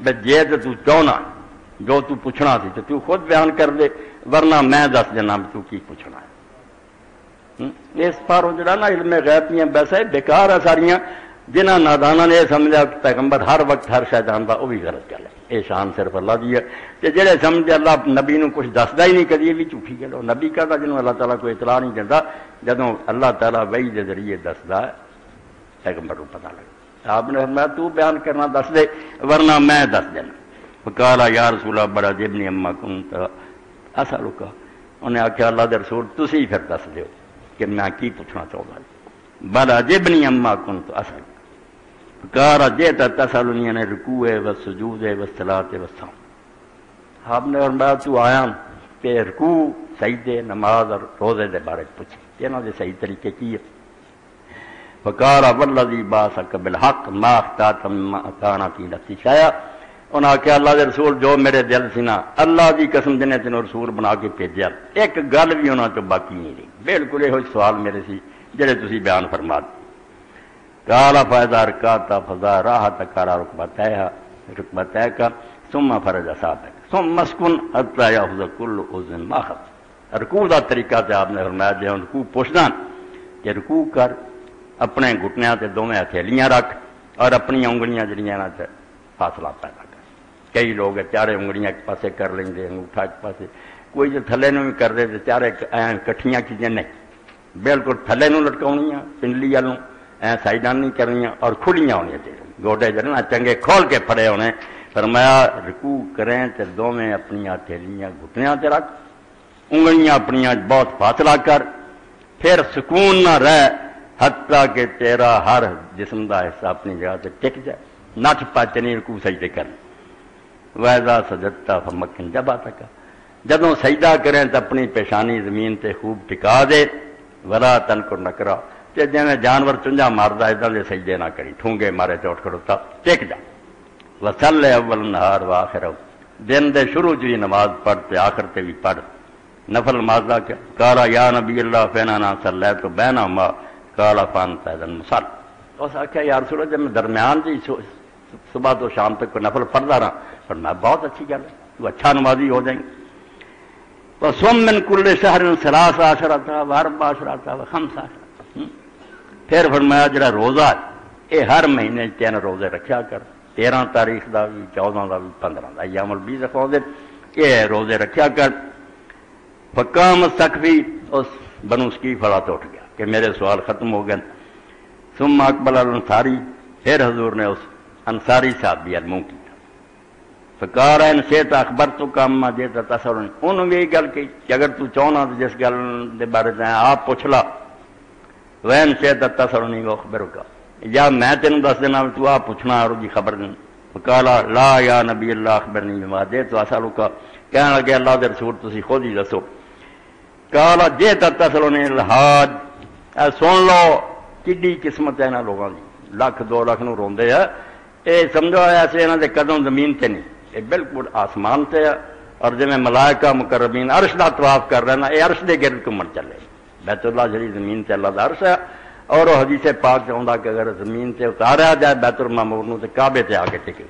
بے جے تو چاہنا جو تو پوچھنا سی تو خود بیان کر دے ورنہ میں دس دینا تو کی پوچھنا ہے. اس پاروں جڑا نا علم غیب دیاں ویسے بیکار ہے ساریاں جنہاں ناداناں نے یہ سمجھا کہ پیغمبر ہر وقت ہر شے جاندا وہ بھی غلط گل ہے. یہ شان صرف اللہ دی ہے کہ جڑے سمجھے اللہ نبی نو کچھ دسدا ہی نہیں کدی یہ بھی جھوٹھی گل. نبی کہدا جنوں اللہ تعالیٰ کوئی اطلاع نہیں دیندا جدوں اللہ تعالیٰ وحی دے ذریعے دسدا پیغمبر کو پتہ لگدا. آپ نے فرمایا تو بیان کرنا دس دے ورنہ میں دس دینا. فقال یا رسول اللہ بڑا جبنی اما کنت اسالک. انہیں آخیا اللہ دے رسول تسی پھر دس دیو کہ میں کی پوچھنا چاہتا ہوں. بڑا جبنی اما کنت اسالک. فقال جئت تسالنی عن الرکوع والسجود والصلاۃ والصوم. آپ نے فرمایا تو آیا کہ رکوع سجدے نماز اور روزے دے بارے پوچھی انہاں دے صحیح طریقے کی ہے. فقال والذی بعثک بالحق ما اخطأت مما کان فی نفسی شیئا. انہاں آخیا اللہ دے رسول جو میرے دل سی نا اللہ دی قسم جنے تینوں رسول بنا کے بھیجیا ایک گل بھی انہاں چوں باقی نہیں رہی. بالکل یہ سوال میرے سی جڑے تسی بیان فرما دے. قال فاذا ركعت فذا راحتك على ركبتيك ثم فرج اصابعك ثم اسكن حتى ياخذ كل اذن ما اخذ. رکوع دا طریقہ تے آپ نے فرمایا جے رکوع پوچھدا کہ رکوع کر اپنے گھٹنیاں تے دوویں ہتھیلیاں رکھ اور اپنی انگلیاں جڑیاں نہ تے فاصلہ پیدا کر. کئی لوگ چارے انگلیاں ایک پاسے کر لیندے انگوٹھا ایک پاسے, کوئی جو تھلے نوں بھی کر دے تے چارے کٹھیاں چیزیں نہیں, بالکل تھلے نوں لٹکاؤنیاں پنڈلی والوں سائڈاں نہیں کرنیاں اور کھلیاں ہونیاں چاہیے, گوڈے جڑنا چنگے کھول کے پھڑے ہونے. فرمایا رکوع کریں تے دوویں اپنی ہتھیلیاں گھٹنیاں تے رکھ, انگلیاں اپنی بہت فاصلہ کر, پھر سکون نہ رہ حتیٰ کہ تیرا ہر جسم دا حصہ اپنی جگہ سے ٹک جائے, نٹ پچ نہیں رکوع سجدے کر. وَإِذَا سَجَدْتَ فَمَكِّنْ جَبْهَتَكَ, جدوں سجدہ کریں تو اپنی پیشانی زمین تے خوب ٹکا دے. وَلَا تَنْكُرْ نَكْرَا, تے جویں جانور چنجا ماردا ادھر دے سجدے نہ کری, ٹھونگے مارے تے اٹھ کھڑوتا ٹک جا. وَصَلِّ أَوَّلَ النَّهَارِ وَآخِرَهُ, دن دے شروع چ بھی نماز پڑھ تے آخر تے بھی پڑھ. نفل نماز دا کیا قال یا نبی اللہ فینا صلیت بینہما قال فانت اذا مصلی. اس آخیا یا رسول اللہ جب میں درمیان جی صبح تو شام تک کوئی نفل پڑھتا رہا, پر میں بہت اچھی گل ہے, تو اچھا نمازی ہو جائیں گے. وصم من کل شہر 13 و14 و 15. پھر فرمایا جڑا روزہ ہے یہ ہر مہینے 3 روزے رکھیا کر, 13 تاریخ دا بھی 14 دا بھی 15 دا, ایام البیض رکھو یہ روزے رکھیا کر. فقام السقفی, اس بنو سقیف والا تو اٹھ گیا کہ میرے سوال ختم ہو گئے. ثم اقبل الانصاری, پھر حضور نے اس انصاری صاحب بھی منہ کیا. فقال ان شئت اخبرتک عما جئت تسألنی, انہوں نے یہ گل کی کہ اگر تو چاہنا تو جس گل دے بارے میں آپ پوچھ لا. وین شئت تسألنی واخبرک, یا میں تینوں دس دینا تو آپ پوچھنا اور جی خبر نہیں. فقال لا یا نبی اللہ اخبرنی بما جئت اسألک, کہنے لگے اللہ دے رسول تسی خود ہی دسو. قال جئت تسألنی الحاج, سن لو کڈی قسمت ہے انہاں لوگاں دی, 1 2 لاکھ نوں روندے ہے, اے سمجھو ایسے انہاں دے قدم زمین تے نہیں, یہ بالکل آسمان تے ہے. اور جویں ملائکہ مقربین عرش دا طواف کر رہے نا, یہ عرش دے گرد گھومن چلے. بیت اللہ جڑی زمین تے اللہ دا عرش ہے, اور وہ حدیث پاک چاہتا کہ اگر زمین تے اتاریا جائے بیت المعمور نوں تے کعبے تے آ کے ٹکے.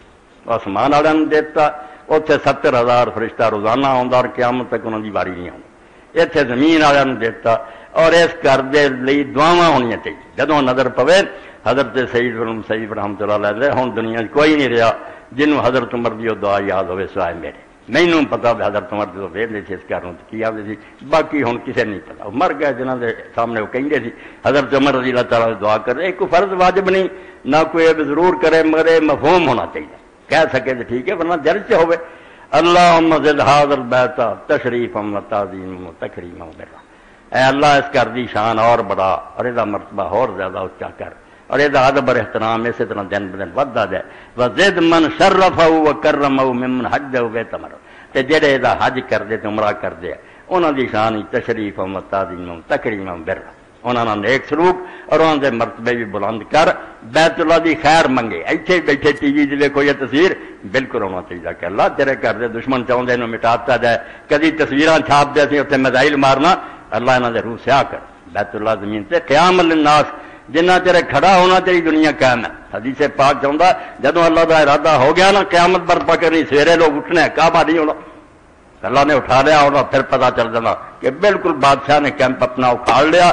آسمان والے نے دیتا, اتنے 70,000 فرشتہ روزانہ آتا اور قیامت تک انہوں کی واری نہیں آتی. اتنے زمین والوں نے دیتا, اور اس گھر کے لیے دعاواں ہونی چاہیے. جدوں نظر پوے حضرت سید سید رحمۃ اللہ علیہ, ہوں دنیا کوئی نہیں رہا جنہوں حضرت عمر کی دعا یاد ہوئے سوائے میرے. مینوں پتا بھی حضرت عمر جو ویلے تھے اس گھر کی آتے تھی, باقی ہوں کسی نہیں پتا. مر گئے جنہوں کے سامنے وہ کہیں تھی حضرت عمر رضی اللہ تعالیٰ دعا کر رہے. کوئی فرض واجب نہیں, نہ کوئی ضرور کرے, مگر مفہوم ہونا چاہیے, کہہ سکے تو ٹھیک ہے, ورنہ درج سے ہوئے. اللہم زد ھذا البیت تشریفا و تعظیما و تکریما و برا, اے اللہ اس گھر دی شان اور بڑا اور یہ مرتبہ اور زیادہ اچا کر, اور یہ ادب اور احترام اسی طرح دن بدن ودتا جائے. وزد من شرفہ و کرمہ ممن حج و ویتمر, تے جڑے دا حج کر دے تے عمرہ کر دے انہاں دی شان تشریفا و تعظیما و تکریما و برا, انہاں نے نیک سلوک اور انہاں دے مرتبے بھی بلند کر. بیت اللہ دی خیر منگے, ایتھے بیٹھے ٹی وی دیکھو یہ تصویر بالکل ہونا چاہیے کہ اللہ تیرے گھر دے دشمن چاہتے انہوں مٹاتا جائے, کدی تصویراں چھاپ دے سی اتنے میزائل مارنا, اللہ انہاں دے روح سیاہ کر. بیت اللہ زمین تے قیام للناس, جنہ تیرے کھڑا ہونا تیری دنیا قائم ہے. حدیث پاک چاہتا جدوں اللہ کا ارادہ ہو گیا نا قیامت برپا کرنی, سویرے لوگ اٹھنے کعبہ نہیں ہونا, اللہ نے اٹھا لیا ہونا, پھر پتہ چل جانا کہ بالکل بادشاہ نے کیمپ اپنا اکھاڑ لیا.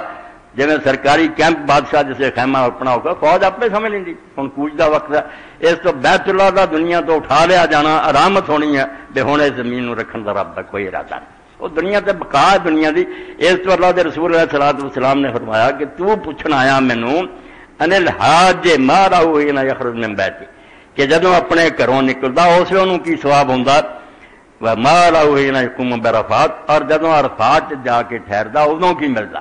جی سرکاری کیمپ بادشاہ جسے خیمہ اپنا ہوگا, فوج اپنے سمجھ لیں گی ہوں کوچ کا وقت ہے. اس تو بیت اللہ کا دنیا تو اٹھا لیا جانا علامت ہونی ہے بے ہوں اس زمین رکھن کا رب کا کوئی ارادہ نہیں. وہ دنیا تے بقا ہے دنیا دی. اس تو اللہ دے رسول علیہ الصلوۃ والسلام نے فرمایا کہ تو پوچھنا آیا مینوں ان الحاج ما رہو نہ یخرج من بیتی, کہ جدوں اپنے گھروں نکلدا اس ویلے انہوں کی ثواب ہوندا, ما رہو نہ یقوم بعرفات, اور جدوں عرفات جا کے ٹھہردا ادوں کی ملدا,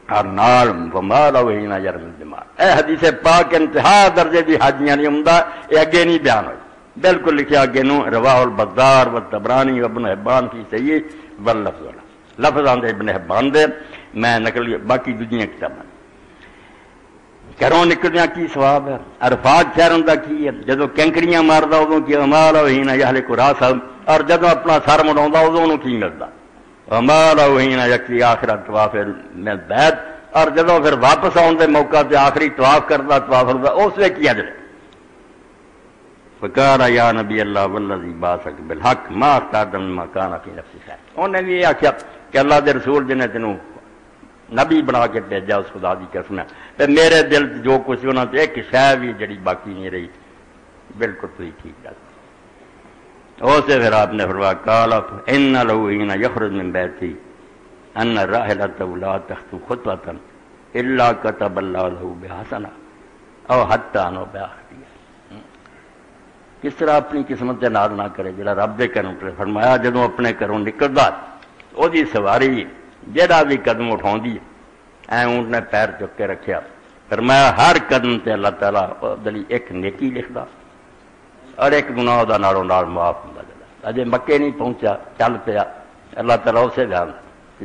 اور نال وما لو ہی نہ یرم الجمار. اے حدیث پاک انتہا درجے دی حاجیاں نہیں ہوندا, یہ اگے نہیں بیان ہوئی, بالکل لکھیا اگے نو رواہ البزار و طبرانی و ابن حبان کی صحیح واللفظ والا, لفظ آندے ابن حبان دے, میں نقل باقی دوجیاں کتاباں. گھروں نکلدیاں کی ثواب ہے, عرفات ٹھہرن دا کی ہے, جدوں کینکریاں ماردا ادوں کی وما لو ہی نہ یہلک راسہ, اور جدوں اپنا سر مڑاوندا ادوں انہوں کی ملدا وما لو ہی نہ یکفی آخر طواف من البیت, اور جدوں پھر واپس آن دے موقع تے آخری طواف کردا طواف کردا اس ویلے کی اجر. فقال یا نبی اللہ والذی بعثک بالحق ما اخترت مما کان فی نفسی خیر. انہیں بھی یہ آخیا کہ اللہ دے رسول جن نے تینوں نبی بنا کے بھیجا اس خدا دی قسم ہے تے میرے دل جو کچھ انہاں تے ایک شے بھی جڑی باقی نہیں رہی. بالکل تھی ٹھیک ہے. اسے پھر آپ نے فرمایا قال ان لو حين يخرج من بیتی ان راحلۃ لا تخطو خطوۃ الا كتب الله له بحسنہ او حتی انو باخطیہ. کس طرح اپنی قسمت سے ناز نہ کرے جڑا رب دے گھروں تے. فرمایا جدوں اپنے گھروں نکلدا او دی سواری جہاں بھی قدم اٹھاؤندی اے اونٹ نے پیر چک کے رکھیا. فرمایا ہر قدم تے اللہ تعالیٰ دلی ایک نیکی لکھدا اور ایک گناہ دا نالوں نال معاف ہوندا جاتا. اجے مکے نہیں پہنچا چل پیا اللہ تعالیٰ اسے جان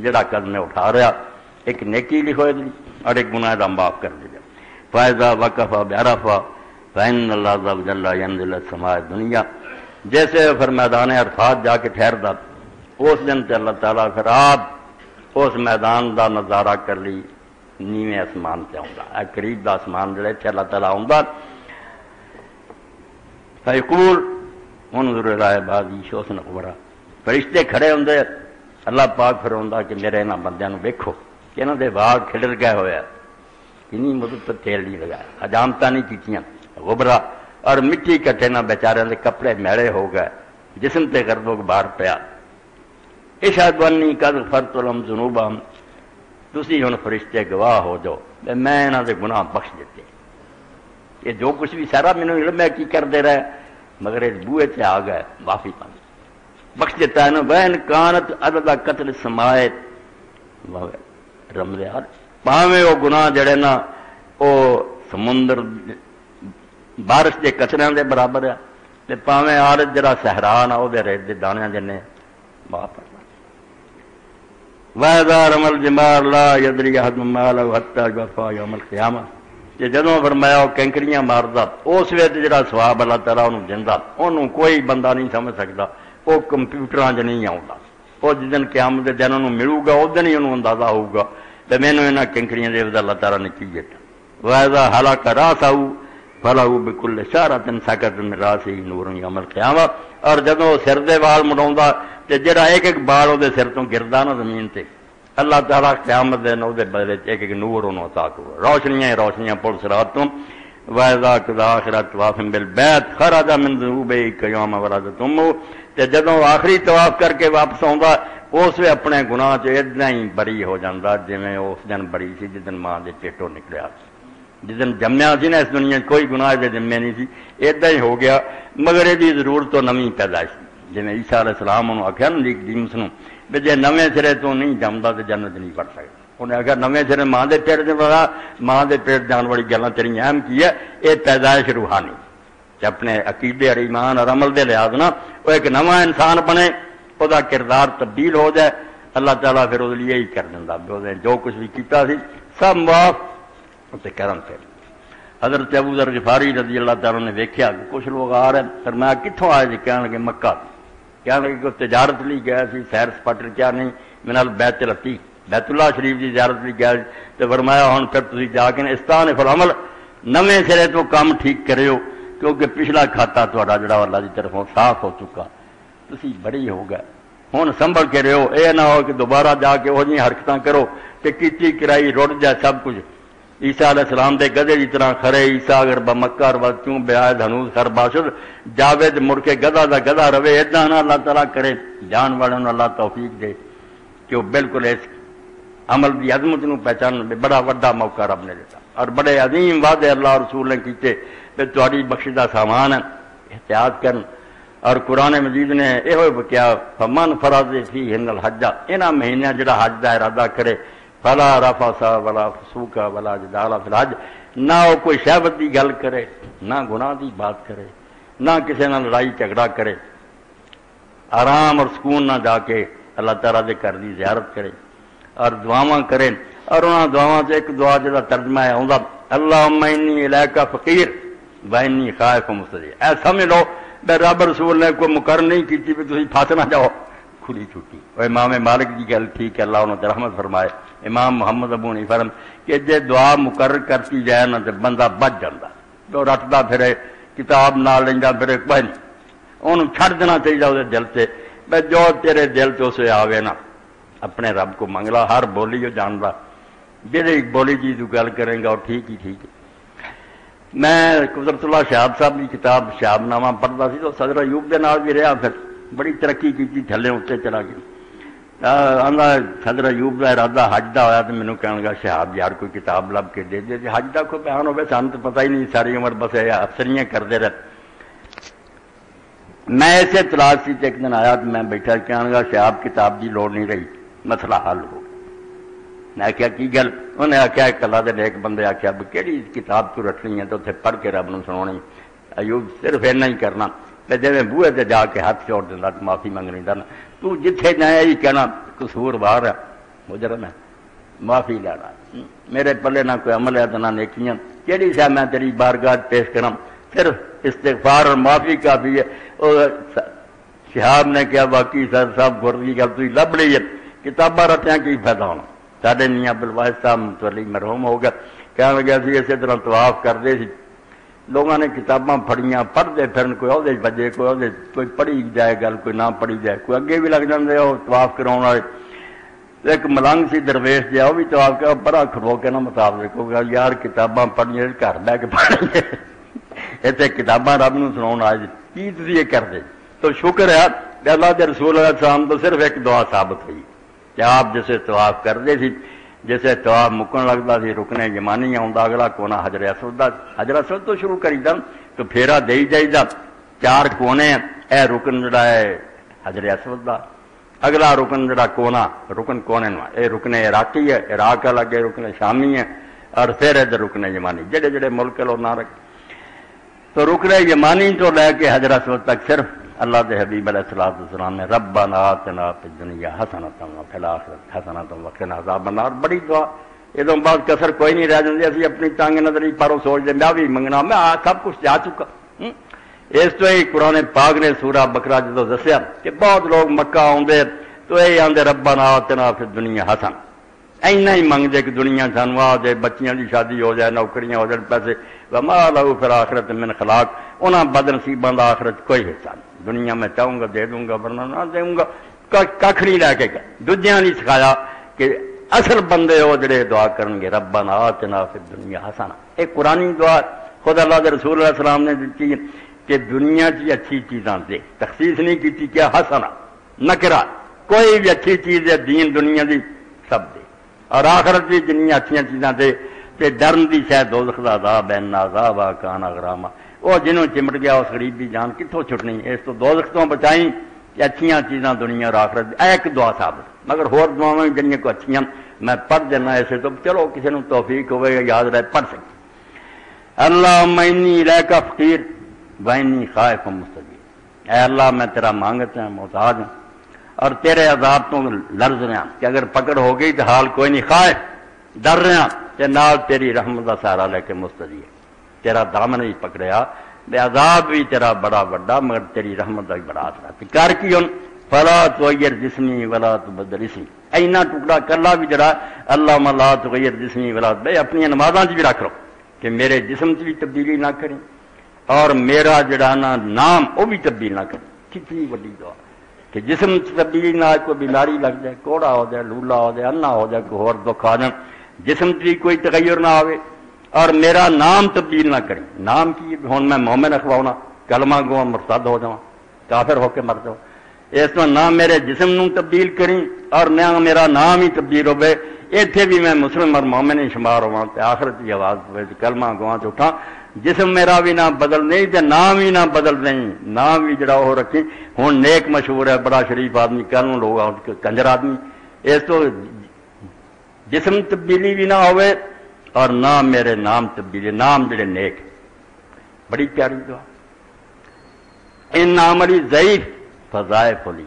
جڑا قدم اٹھا رہا ایک نیکی لکھو اور ایک گناہ دا معاف کر دے. فائزہ وقفہ بعرفہ فإن اللہ عز وجل ينزل السماء دنیا. جیسے پھر میدان عرفات جا کے ٹھہردا اس دن تے اللہ تعالیٰ پھر آپ اس میدان دا نظارہ کر لی نیویں آسمان تے آؤندا. قریب دا آسمان جڑے تے اللہ تعالیٰ آؤندا فیقول انظر الی عبادی شوسن قبرا. فرشتے کھڑے ہوندے اللہ پاک فرماوندا کہ میرے انہاں بندیاں نوں ویکھو کہ انہاں دے واگ کھڑر گئے ہوئے کنی مدت تیل نہیں لگایا حجامتاں نہیں کیتیاں غبرا اور مٹی کٹھے نہ بیچارے دے کپڑے میلے ہو گئے جسم تے گرد و غبار پیا. اشہد انی قد غفرت لهم ذنوبهم. تسی ہن فرشتے گواہ ہو جاؤ میں انہاں دے گناہ بخش دیتے. یہ جو کچھ بھی سارا مینوں علم ہے کی کر دے رہا ہے مگر اس بوئے تے آ گئے معافی پانے بخش دیتا ہے نا. وین کانت عدد قتل سمائے رمض حد پاویں وہ گناہ جڑے نا وہ سمندر بارش کے قطریاں دے برابر ہے تے پاویں عارض جڑا صحرا نا وہ ریت دے دانے جنے معاف کرنا. وَإِذَا رَمَى الْجِمَارَ لَا يَدْرِي أَحَدٌ مَا لَهُ حَتَّى يُوَفَّى يَوْمَ الْقِيَامَةِ. کہ جدوں فرمایا وہ کینکریاں ماردا اس وقت جڑا ثواب اللہ تعالیٰ انہوں دیندا انہوں کوئی بندہ نہیں سمجھ سکتا. وہ کمپیوٹراں چ نہیں آؤندا. وہ جس دن قیامت دے دن انہوں ملو گا اس دن ہی انہوں اندازہ ہوگا کہ مینوں انہاں کینکریاں دے وچ اللہ تعالیٰ نے کی دیتا. وَإِذَا حَلَقَ رَأْسَهُ فَلَهُ بِكُلِّ شَعْرَةٍ سَقَطَ مِن رَأْسِهِ نُورٌ يَوْمَ الْقِيَامَةِ. اور جدوں سر دے وال مڑاوندا تے جڑا ایک ایک بال وہ سر تو گردا نا زمین تے اللہ تعالیٰ قیامت دے نو دے بدلے ایک ایک نور انہوں عطا کرو روشنیاں روشنیاں پل صراطوں. وَإِذَا قَضَى آخِرَ طَوَافٍ بِالْبَيْتِ خَرَجَ مِن ذُنُوبِهِ كَيَوْمَ وَلَدَتْهُ أُمُّهُ. تے جدوں آخری طواف کر کے واپس آوندا اس وے اپنے گناہ چ اتنا ہی بری ہو جاندا جویں اس دن بری سی جس دن ماں دے پیٹوں نکلیا جس دن جمیا سی نا اس دنیا کوئی گناہ دے ذمے نہیں سی اتنا ہی ہو گیا. مگر یہ ضرورت تو نویں پیدائش جویں عیسیٰ علیہ السلام انہوں آخیا نا نیکوڈیمس نوں بھی جے نویں سرے تو نہیں جمدا تو جنت نہیں پڑ سکتا. انہیں آخیا نویں سرے ماں دے پیٹ دے بڑا ماں دے پیٹ جان والی گلاں تیری اہم کی ہے یہ پیدائش روحانی کہ اپنے عقیدے اور ایمان اور عمل دے لحاظ نا وہ ایک نواں انسان بنے وہ کردار تبدیل ہو جائے. اللہ تعالیٰ پھر وہ لیے ہی کر دینا جو کچھ بھی کیتا سی سب معاف اسے کرم پھر. حضرت ابو ذر غفاری رضی اللہ تعالیٰ نے دیکھا کہ کچھ لوگ آ رہے ہیں. فرمایا کتوں آئے جی؟ کہنے لگے مکہ. کہنے لگے کوئی تجارت لی گیا سی سیر سپاٹر کیا نہیں منال بیت العتیق بیت اللہ شریف کی زیارت لی گیا تو فرمایا ہوں پھر تھی جا کے استعانف العمل نویں سرے تو کام ٹھیک کرے ہو کیونکہ پچھلا کھاتا تھوڑا جڑا اللہ کی طرفوں صاف ہو چکا تھی بڑی ہو گئے. ہوں سنبھل کے رہو یہ نہ ہو کہ دوبارہ جا کے وہ جی حرکتیں کرو کہ کیتی کرائی رڑ جائے سب کچھ. عیسیٰ علیہ السلام دے گدے کی طرح کھڑے عیسیٰ اگر بمکہ کیوں بیاید ہنوز ہر باشد جاوید مڑ کے گدا دا گدا رہے اتنا نہ اللہ تعالیٰ کرے جان والوں اللہ توفیق دے کہ وہ بالکل اس عمل کی عظمت نو پہچان بڑا وڈا موقع رب نے دیتا اور بڑے عظیم وعدے اللہ رسول نے کیتے کہ تہاڈی بخشدہ سامان ہے احتیاط کرن. اور قرآن مجید نے یہ کیا فمن فرض فیہن الحج انہاں مہینیاں جڑا حج دا ارادہ کرے فلا رفث ولا فسوق ولا جدال فی الحج نہ وہ کوئی شہوت کی گل کرے نہ گناہ کی بات کرے نہ کسی نہ لڑائی جھگڑا کرے آرام اور سکون نہ جا کے اللہ تعالیٰ دے گھر کی زیارت کرے اور دعاواں کرے. اور انہاں دعاواں سے ایک دعا جدا ترجمہ ہے آندا اللہم انی الیک فقیر و انی خائف مستجیر. اے سمجھ لو بے رب رسول نے کوئی مقرر نہیں کی بھی تھی پھس نہ جاؤ کھلی چھٹی. اور امام مالک کی گل ٹھیک ہے اللہ انہوں نے رحمت فرمائے. امام محمد ابو نہیں فرم کہ جے دعا مقرر کرتی جائے نا تو بندہ بچ جاتا تو رٹتا پھرے کتاب نال لیندا پھر کوئی نہیں انہوں چھڑ دینا چاہیے وہ دل سے بے جو تیرے دل سے اسے آوے نا اپنے رب کو منگلا ہر بولی جو جانتا جی بولی جی تو گل کریں گا اور ٹھیک ہی ٹھیک ہے۔ میں قدرت اللہ شہاب صاحب کی کتاب شہاب نامہ پڑھتا سی تو صدر ایوب کے نال بھی رہا، پھر بڑی ترقی کی تھلے اتنے چلا گیا۔ آندا صدر ایوب کا ارادہ حج کا ہوا تو مینوں کہن لگا شہاب یار کوئی کتاب لب کے دے دے، حج کا کوئی بیان ہوئے سان تو پتہ ہی نہیں، ساری عمر بس افسریاں کرتے رہے۔ میں اسے تلاش سی ایک دن آیا تو میں بیٹھا کہنے لگا شہاب کتاب کی لوڑ نہیں رہی، مسئلہ حل ہو۔ میں آخیا کی گل؟ انہیں آخیا ایک اللہ دے نیک بندے آخیا بھی کہڑی کتاب تو رکھنی ہے تو اتنے پڑھ کے رب نو سنانی۔ ایوب صرف اینا ہی کرنا کہ جی بوہے تے جا کے ہاتھ چھوڑ دینا تو معافی منگنی دا نا تو جتھے جائے یہی کہنا قصور باہر ہے مجرم ہے معافی لینا، میرے پلے نہ کوئی عمل ہے تو نہ نیکیاں، کہڑی شاہ میں تیری بارگاہ پیش کروں، صرف استغفار اور معافی کافی ہے۔ شہاب نے کیا باقی سر صاحب گرگی گل تھی لب لی ہے کتاباں رکھیاں کی فائدہ ہونا۔ سارے میاں عبدالواحد صاحب متولی مرحوم ہو گیا، کہنے لگا سی اسی طرح طواف کرتے سی، لوگوں نے کتاباں پڑھیاں پڑھتے پھر کوئی عہدے بجے کوئی پڑھی جائے گل کوئی نہ پڑھی جائے، کوئی اگے بھی لگ جاتے وہ طواف کراؤ والے۔ ایک ملنگ سی درویش جہا وہ بھی طواف کر بڑا کھلو کے نا مطابق ہوگا یار کتاباں پڑھیاں گھر بہ کے پڑھیں اتنے کتاباں رب نو سنا آج کی تھی یہ کرتے تو شکر ہے کہ اللہ کے رسول علیہ السلام تو صرف ایک دعا ثابت ہوئی کہ آپ جسے طواف کرتے سی جیسے طواف مکن لگتا سی رکنے یمانی آتا اگلا کونا حجر اسود دا، حجر اسود تو شروع کری دا تو پھیرا دے جائیدا، چار کونے اے رکن جڑا ہے حجر اسود دا، اگلا رکن جڑا کونا رکن کونے اے رکن عراقی ہے، عراق الگ ہے، رکن شامی ہے، اور پھر ادھر رکن یمانی جڑے جڑے ملک لوگ نہ رکھ تو رکن یمانی تو لے کے حجر اسود تک صرف اللہ کے حبیب علیہ الصلوۃ والسلام نے ربنا آتنا فی الدنیا حسنۃ وفی الآخرۃ حسنۃ وقنا عذاب النار بڑی دعا، یہ تو بعد کسر کوئی نہیں رہ جاتی، اسی اپنی تنگ نظری پروں سوچتے میں بھی منگنا میں سب کچھ جا چکا۔ اس تو ہی قرآن پاک نے سورہ بقرہ جدو دسیا کہ بہت لوگ مکہ آتے تو یہ آدھے ربنا آتنا فی الدنیا حسن، اینا ہی منگتے کہ دنیا سانو آ جائے، بچیاں کی شادی ہو جائے، نوکریاں ہو جائے، پیسے وما لہو فی الآخرۃ من خلاق، انہاں بد نصیباں دا آخرت کوئی حصہ نہیں، دنیا میں چاہوں گا دے دوں گا ورنہ نہ دوں گا، کھ نہیں لے کے گئے۔ دوجیاں نہیں سکھایا کہ اصل بندے وہ جڑے دعا کرن گے ربنا آتنا فی الدنیا حسنہ، ایک قرآنی دعا خود اللہ کے رسول علیہ السلام نے دیتی کہ دنیا کی اچھی چیزاں دے، تخصیص نہیں کی کیا حسنہ نکرا، کوئی بھی اچھی چیز ہے دین دنیا دی سب دے، اور آخرت بھی جنیاں اچھیاں چیزاں دے تے ڈرن دی شاید دوزخ دا عذاب ہے، ان عذاب کان غراما، وہ جنہوں چمٹ گیا اس غریب دی جان کتوں چھٹنی، اس تو دوزخ تو بچائیں کہ اچھیاں چیزاں دنیا اور آخرت دی، ایک دعا ثابت، مگر ہور دعاواں جنیاں کو اچھیاں میں پڑھ دینا ایسے تو چلو کسی نے توفیق ہوئے گا یاد رہے پڑھ سکتے۔ اللہم انی الیک فقیر وانی خائف مستجیر، اے اللہ میں تیرا مانگتا ہوں محتاج ہوں اور تیرے عذاب تو لرز رہا کہ اگر پکڑ ہو گئی تو حال کوئی نہیں، خائف ڈر رہا کہ نال تیری رحمت کا سہارا لے کے مستجیر، تیرا دامن ہی پکڑیا بے عذاب بھی تیرا بڑا وڈا مگر تیری رحمت کا بھی بڑا آسرا کر کی ہوں فلا تغیر جسمی ولا تبدل اسمی، اینا ٹکڑا کلا بھی جڑا اللہ لا تغیر جسمی ولا بے اپنی نمازاں بھی رکھ لو کہ میرے جسم سے بھی تبدیلی نہ کریں اور میرا جڑا نا نام وہ بھی تبدیل نہ کریں، کتنی بڑی دعا کہ جسم تبدیلی نہ کوئی بیماری لگ جائے، کوڑا ہو جائے، لولا ہو جائے، انا ہو جائے، کوئی اور دکھ آ جائے، جسم سے کوئی تغیر نہ آوے اور میرا نام تبدیل نہ کریں، نام کی ہوں میں مومن اخواؤنا کلمہ گوا مرتد ہو جاؤں کافر ہو کے مر جاؤں، اس طرح نہ میرے جسم نو تبدیل کریں اور نہ میرا نام ہی تبدیل ہوئے، اتنے بھی میں مسلم اور مومن ہی شمار ہوا تے آخرت کی آواز کلمہ گوا چ اٹھا، جسم میرا بھی نہ بدل نہیں تے نام ہی نہ بدل نہیں، نام بھی جڑا وہ رکھیں ہوں نیک مشہور ہے بڑا شریف آدمی کل لوگ کنجر آدمی، اس تو جسم تبدیلی بھی نہ ہوئے اور نہ میرے نام تبدیلی، نام جڑے نیک، بڑی پیاری دعا۔ ان عملی ضعیف فضائف لی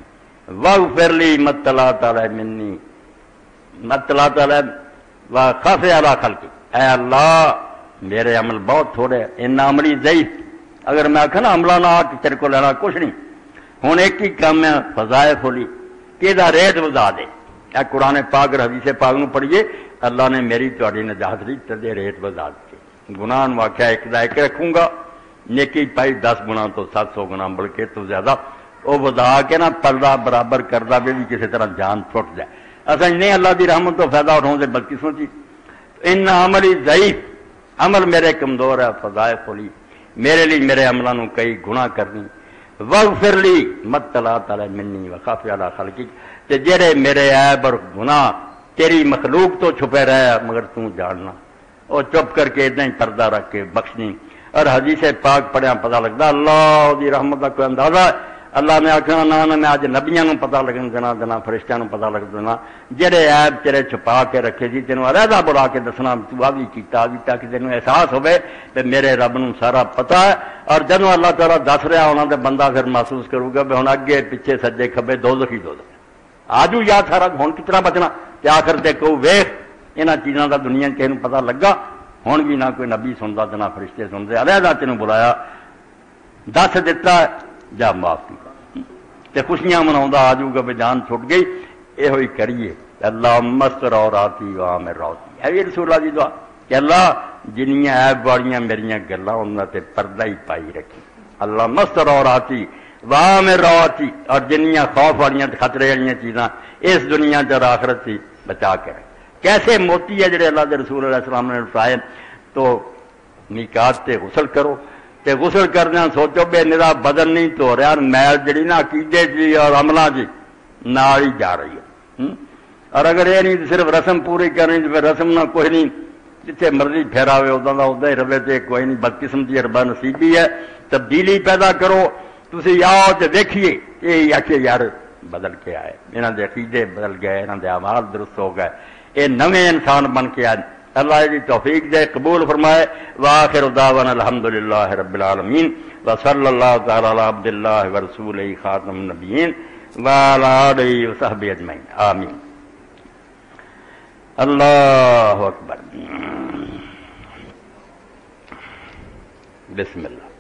واغفر لی مطلعت علی منی مطلعت علی وخف علی خلقی، اے اللہ میرے عمل بہت تھوڑے، ان عملی ضعیف، اگر میں آخا نا عملہ نہ آ کے تیرے کو لینا کچھ نہیں، ہوں ایک ہی کام ہے فضائف لی کہ ریٹ وزا دے، اے قرآن پاک اور حدیث پاک نو پڑھیے، اللہ نے میری تہاڈی نجات لی تے ریٹ وزا دیتے، گناہ واقعہ ایک دا ایک رکھوں گا نیکی پائی 10 گنا تو 700 گنا بلکہ تو زیادہ وہ ودا کے نا پردہ برابر کردہ بھی کسی طرح جان چھٹ جائے اصل نہیں اللہ دی رحمت تو فائدہ اٹھاؤں سے بدقسمتی ان عملی ضعیف عمل میرے کمزور ہے فضائف لی میرے لیے میرے عملوں کئی گناہ کرنی وغفر لی مت طلع تعالی منی وخاف علی خلقی تے جڑے میرے عیب اور گناہ تیری مخلوق تو چھپے رہے مگر تو جاننا اور چپ کر کے اتنا ہی پردہ رکھ کے بخشنی اور حدیث پاک پڑھیا پتہ لگتا اللہ دی رحمت کا کوئی اندازہ ہے اللہ نے آخنا نہ میں اج نبیاں نو پتہ لگن دینا دینا فرشتیاں نو پتہ لگ دینا جڑے عیب تیرے چھپا کے رکھے سی تینوں علیحدہ بلا کے دسنا تو آ بھی کیتا تاکہ تینوں احساس ہوئے کہ میرے رب نو سارا پتہ ہے اور جدوں اللہ تعالیٰ دس رہا ہونا تو بندہ پھر محسوس کروں گا بھی ہن اگے پیچھے سجے کھبے دوزخ ہی دوزخ آجو یا سارا ہن کتنا بچنا تے آخر تے کو ویخ انہاں چیزاں دا دنیا کسے نوں پتہ لگا ہن بھی نہ کوئی نبی سندا تے نہ فرشتے سنتے علیحدہ تینوں بلایا دس دتا جا معاف کی تے خوشیاں مناؤں آجو گا بھی جان چھٹ گئی یہ ہوئی کریے اللہ مستر اور آتی وام روتی ہے بھی رسول اللہ جی دعا کہ اللہ جنیاں عیب والیاں میریاں گلاں انہاں تے پردہ ہی پائی رکھی اللہ مستر اور آتی وام روتی اور جنیاں خوف والیاں خطرے والیاں چیزاں اس دنیا اور آخرت سے بچا کے رکھ کیسے موتی ہے جڑے اللہ کے رسول علیہ السلام نے اٹھائے تو میقات تے غسل کرو تے غسل کرنا سوچو بے نرا بدن نہیں تو رہا میل جڑی نا عقیدے جی اور عملہ جی نال ہی جا رہی ہے اور اگر یہ نہیں صرف رسم پوری کرنی تو پھر رسم نہ کوئی نہیں جتنے مرضی پھیراوے ادا کا ادا ہی رہے تو کوئی نہیں بدقسمتی اربا نصیبی ہے تبدیلی پیدا کرو تھی آؤ تو دیکھیے یہ آ کے یار بدل کے آئے یہاں کے عقیدے بدل گئے یہاں کے اعمال درست ہو گئے یہ نویں انسان بن کے آئے اللہ جی توفیق دے قبول فرمائے وآخر دعوانا الحمدللہ رب العالمین وصلی اللہ تعالی علی عبد اللہ ورسولہ خاتم النبیین وعلی آلہ وصحبہ اجمعین آمین اللہ اکبر بسم اللہ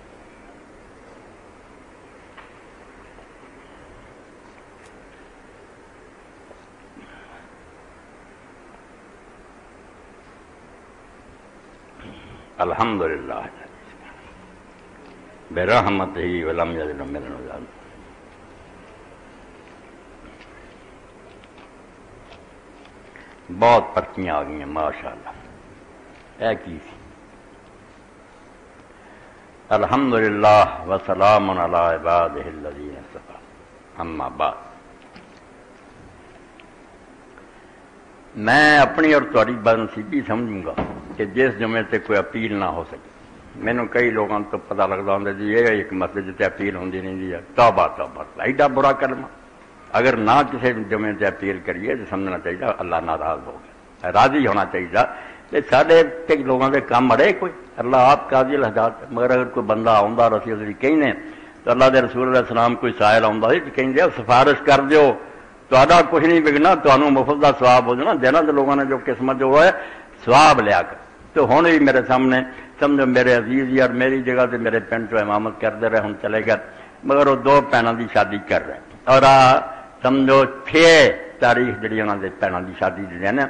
الحمدللہ برحمتہ ولم یزل من العذاب بہت پرچیاں آ گئی ہیں ماشاءاللہ اے کی سی الحمدللہ وسلام علی عبادہ الذین اصطفیٰ اما بعد میں اپنی اور تہاڈی بدنصیبی سمجھوں گا کہ جس جمعے سے کوئی اپیل نہ ہو سکے مینوں کئی لوگوں تو پتہ لگتا ہوں جی یہ ایک مسئلے جتے اپیل ہوندی نہیں جی توبہ توبہ ایڈا برا کلمہ اگر نہ کسی جمعے سے اپیل کریے تو سمجھنا چاہیے اللہ ناراض ہو گیا راضی ہونا چاہیے کہ سارے لوگوں کے کام اڑے کوئی اللہ آپ قاضی الحاجات مگر اگر کوئی بندہ آؤں رسی اس کہیں تو اللہ کے رسول علیہ السلام کوئی سائل آؤں سی تو کہیں سفارش کر دیو تا کچھ نہیں بگنا تمہیں مفت کا سواب ہو جانا جنہوں کے لوگوں نے جو قسمت جو ہے سواب لیا کر تو ہوں بھی میرے سامنے سمجھو میرے عزیز یار میری جگہ سے میرے پنڈ چو امامت کرتے رہے ہوں چلے گئے مگر وہ 2 بھنوں کی شادی کر رہے اور سمجھو 6 تاریخ جی انہوں نے بھنوں کی شادی دی نا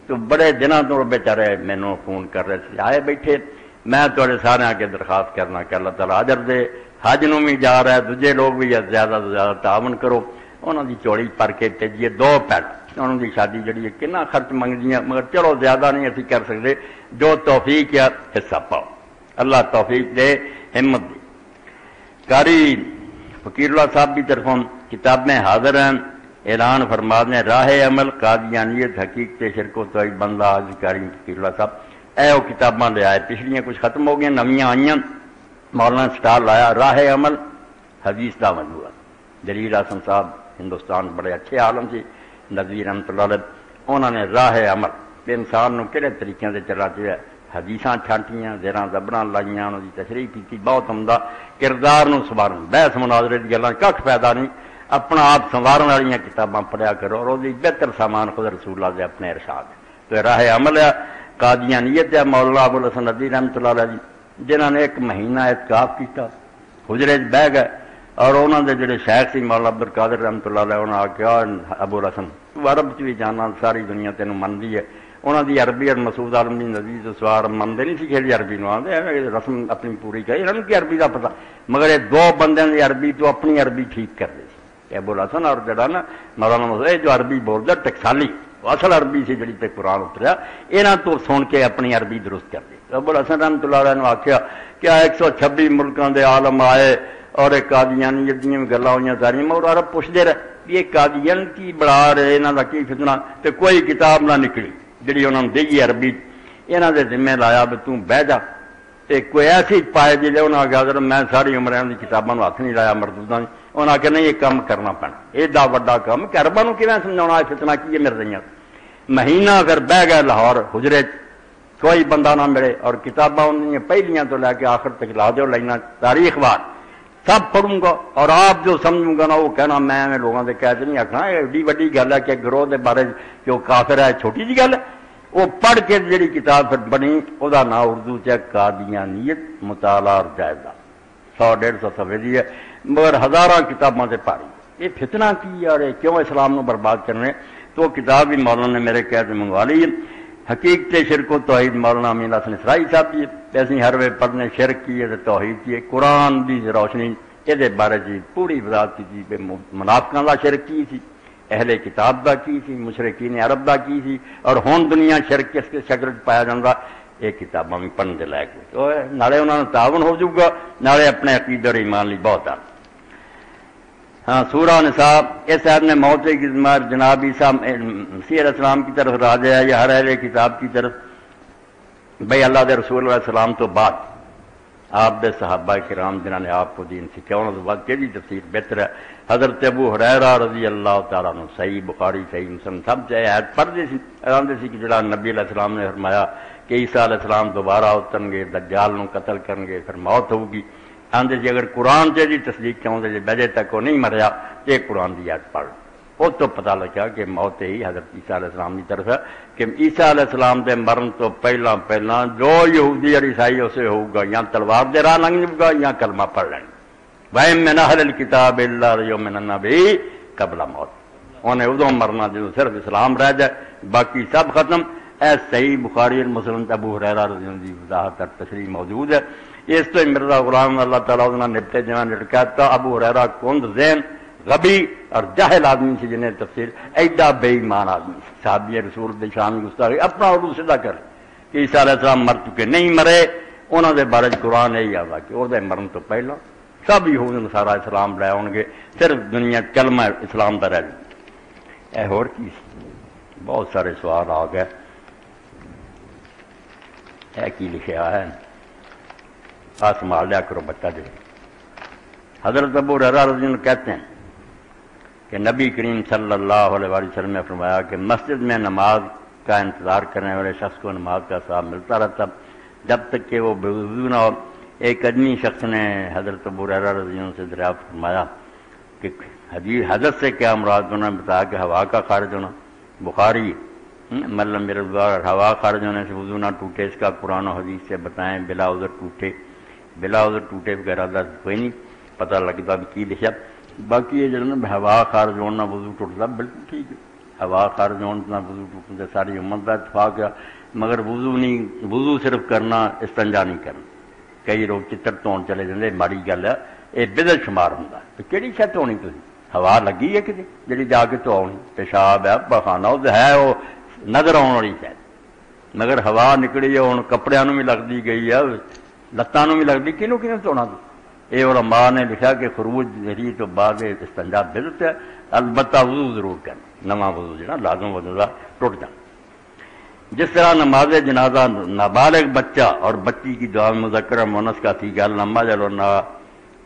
تو بڑے دنوں تو بیچارے مینوں فون کر رہے تھے آئے بیٹھے میں تھوڑے سارے کے درخواست کرنا کہ اللہ تعالیٰ اجر دے حج نو بھی جا رہا ہے دوجے لوگ بھی زیادہ سے زیادہ تعاون کرو انہوں کی چوڑی پر کے بھیجیے 2 بھن انہوں کی شادی جڑی ہے کنا خرچ منگتی ہیں مگر چلو زیادہ نہیں اسی کر سکتے جو توفیق ہے حصہ پاؤ اللہ توفیق دے ہمت دے قاری فقیر اللہ صاحب کی طرفوں کتاب میں حاضر ہیں اعلان فرما دیں راہ عمل قادیانیت حقیقت شرک و توحید بندہ آج قاری فقیر اللہ صاحب اے وہ کتاباں لے آئے پچھلیاں کچھ ختم ہو گئی نویاں آئیاں مولانا سٹار لایا راہ عمل حدیث کا مجموعہ جلیل حسن صاحب ہندوستان بڑے اچھے عالم سے نظیر رحمۃ اللہ علیہ انہوں نے راہ عمل کہ انسان نو کہڑے طریقے سے چلا چاہیے حدیثاں چھانٹیاں زیراں زبراں لائیاں انہوں کی تشریح کی بہت عمدہ کردار نو سنوارن بحث مناظرے کی گلاں کھ فائدہ نہیں اپنا آپ سنوارن والی کتاباں پڑھیا کرو اور وہ بہتر سامان خود رسول اللہ دے اپنے ارشاد تو راہ عمل ہے قادیانیت ہے مولانا ابو الحسن ندوی رحمۃ اللہ علیہ جنہوں نے 1 مہینہ اعتکاف کیا حجرے بہ گئے اور انہوں نے جڑے شیخ سی مولانا عبد القادر رحمۃ اللہ علیہ انہوں نے آ کے ابو الحسن تو عرب بھی جانا ساری دنیا تینوں منتی ہے انہوں دی عربی اور مسعود عالم دی نزیز سوار منتے نہیں سی کھیلی عربی نو آتے رسم اپنی پوری کری انہوں کی عربی کا پتا مگر یہ دو بندوں کی عربی تو اپنی عربی ٹھیک کرتے سی ابو الحسن اور جڑا نا مولانا مسعود جو عربی بولتا ٹکسالی اصل عربی سی جڑی تے قرآن اتریا یہاں تو سن کے اپنی عربی درست کر دی ابو الحسن رحمۃ اللہ علیہ نے آخیا کیا 126 ملکوں کے عالم آئے اور ایک قادیانی جتنی بھی گلاں ہوئی ساری اور عرب پوچھتے رہے یہ قادیان کی بڑا رہے یہاں کا کی فتنہ تو کوئی کتاب نہ نکلی جی انہوں نے دئی عربی یہاں کے ذمہ لایا بھی توں بہ جا تے کوئی ایسی پائے جی انہوں نے آخیا میں ساری عمر کی کتابوں ہاتھ نہیں لایا مردودوں انہوں نے آخیا نہیں یہ کام کرنا پینا ایڈا وڈا کام کہ عربوں کیوں سمجھا فتنہ کی ہے مر رہی مہینہ اگر بہ گئے لاہور حجرے کوئی بندہ نہ ملے اور کتاباں ان پہلیاں تو لے کے آخر تک لا دو لینا تاریخ بار سب پڑھوں گا اور آپ جو سمجھوں گا نا وہ کہنا میں لوگوں کے قید نہیں آخنا ایڈی وڈی گل ہے کہ گروہ کے بارے جو کافر ہے چھوٹی جی گل ہے وہ پڑھ کے جی کتاب پھر بنی وہ نام اردو قادیانیت مطالعہ اور جائزہ 100-150 صفحے دی ہے مگر ہزاراں کتاباں سے پاری یہ فتنہ کی یار کیوں اسلام کو برباد کرنے تو کتاب بھی مولانا نے میرے قید میں منگوا لی حقیقت شرک و توحید مولانا امین حسن اسرائی صاحب کی ایسی ہر وے پڑھنے شرک کی ہے توحید کی قرآن کی روشنی یہ بارے جی پوری وضاحت کی پہ منافقاں کا شرک کی سی اہل کتاب کا کی سی مشرکین عرب کا کی سی اور ہون دنیا شرک کس کے شکل پایا جاتا یہ کتاباں بھی پڑھنے کے لائق تو نالے انہوں نے تعاون ہو جائے گا نالے اپنے عقیدے اور ایمان لی بہت آ ہاں سورہ نساء اس آیت میں موت کی جناب عیسیٰ مسیح علیہ السلام کی طرف راجع ہے یا ہر اہل کتاب کی طرف بھائی اللہ دے رسول علیہ السلام تو بعد آپ دے صحابہ کرام جنہوں نے آپ کو دین سکھایا انہوں نے بعد کہڑی تفسیر بہتر ہے حضرت ابو ہریرہ رضی اللہ تعالیٰ عنہ صحیح بخاری صحیح مسلم سب چاہے آیت پڑھتے سی آدھے سی کہ جڑا نبی علیہ السلام نے فرمایا کہ عیسیٰ علیہ السلام دوبارہ اترن گے دجال نو قتل کرن گے پھر موت ہوگی آدھے جی اگر قرآن سے جی تصدیق چاہتے جی بجے تک وہ نہیں مریا یہ قرآن کی آیت پڑھ وہ تو پتہ لگا کہ موت ہی حضرت عیسیٰ علیہ السلام کی طرف ہے کہ عیسیٰ علیہ السلام کے مرن تو پہلا جو یہودی اور عیسائی اسے ہوگا یا تلوار دے راہ لنگ جائے گا یا کلمہ پڑھ لیں وَإِن مِّنْ أَهْلِ الْكِتَابِ إِلَّا لِيُؤْمِنَنَّ بِهِ قبل موت انہیں ادو مرنا جو صرف اسلام رہ جائے باقی سب ختم اے صحیح بخاری اور مسلم ابو ہریرہ رضی اللہ عنہ کی وضاحت اور تشریح موجود ہے اس تو مرزا غلام اللہ تعالیٰ نے نپتے جوان لٹکا تھا ابو ہریرہ کند ذہن غبی اور جاہل آدمی سے جنہیں تفسیر ایڈا بے ایمان آدمی صحابی رسول دی شان گستاخی اپنا اردو سیدھا کر کہ عیسیٰ علیہ السلام مر چکے نہیں مرے انہوں نے بارے قرآن یہی آتا کہ وہ مرن تو پہلا سب یہود نصارا اسلام لے آؤ گے صرف دنیا کلمہ اسلام کا رہ جائے ہور کی بہت سارے سوال آ گئے اے کی لکھا ہے سنبھال لیا کرو بچہ جو حضرت ابو ہریرہ رضی اللہ عنہ کہتے ہیں کہ نبی کریم صلی اللہ علیہ وسلم نے فرمایا کہ مسجد میں نماز کا انتظار کرنے والے شخص کو نماز کا ثواب ملتا رہتا جب تک کہ وہ بے وضو نہ ہو ایک آدمی شخص نے حضرت ابو ہریرہ رضی اللہ عنہ سے دریافت فرمایا کہ حضرت سے کیا مراد انہوں نے بتایا کہ ہوا کا خارج ہونا بخاری ملم میرے ہوا خارج ہونے سے وضو نہ ٹوٹے اس کا قرآن و حدیث سے بتائیں بلا عذر ٹوٹے بلا عذر ٹوٹے وغیرہ درد کوئی نہیں پتہ لگتا بھی کی لکھا باقی یہ جڑا ہوا خارج ہونا وضو ٹوٹتا بالکل ٹھیک ہے ہوا خارج ہونا وضو ٹوٹنے ساری امت کا اتفاق ہے مگر وضو صرف کرنا استنجا نہیں کرنا کئی لوگ چتر دھون چلے جاتے ماڑی گل ہے یہ بدل شمار ہوں تو کہڑی شہ دھونی تھی ہوا لگی ہے کتنی جی جا کے دھونی پیشاب ہے بخانا وہ ہے وہ نظر آنے والی شاید مگر ہوا نکلی ہے ہوں کپڑے بھی لگتی گئی ہے لتان بھی لگتی کنوں دھونا یہ علماء نے لکھا کہ خروج جہری تو بعد استنجا بدت ہے البتہ وضو ضرور کرنا نواں وضو جا لازم وضو کا ٹوٹ جانا جس طرح نماز جنازہ نابالغ بچہ اور بچی کی دعا مذکر مونس کا سیگا لمبا جلونا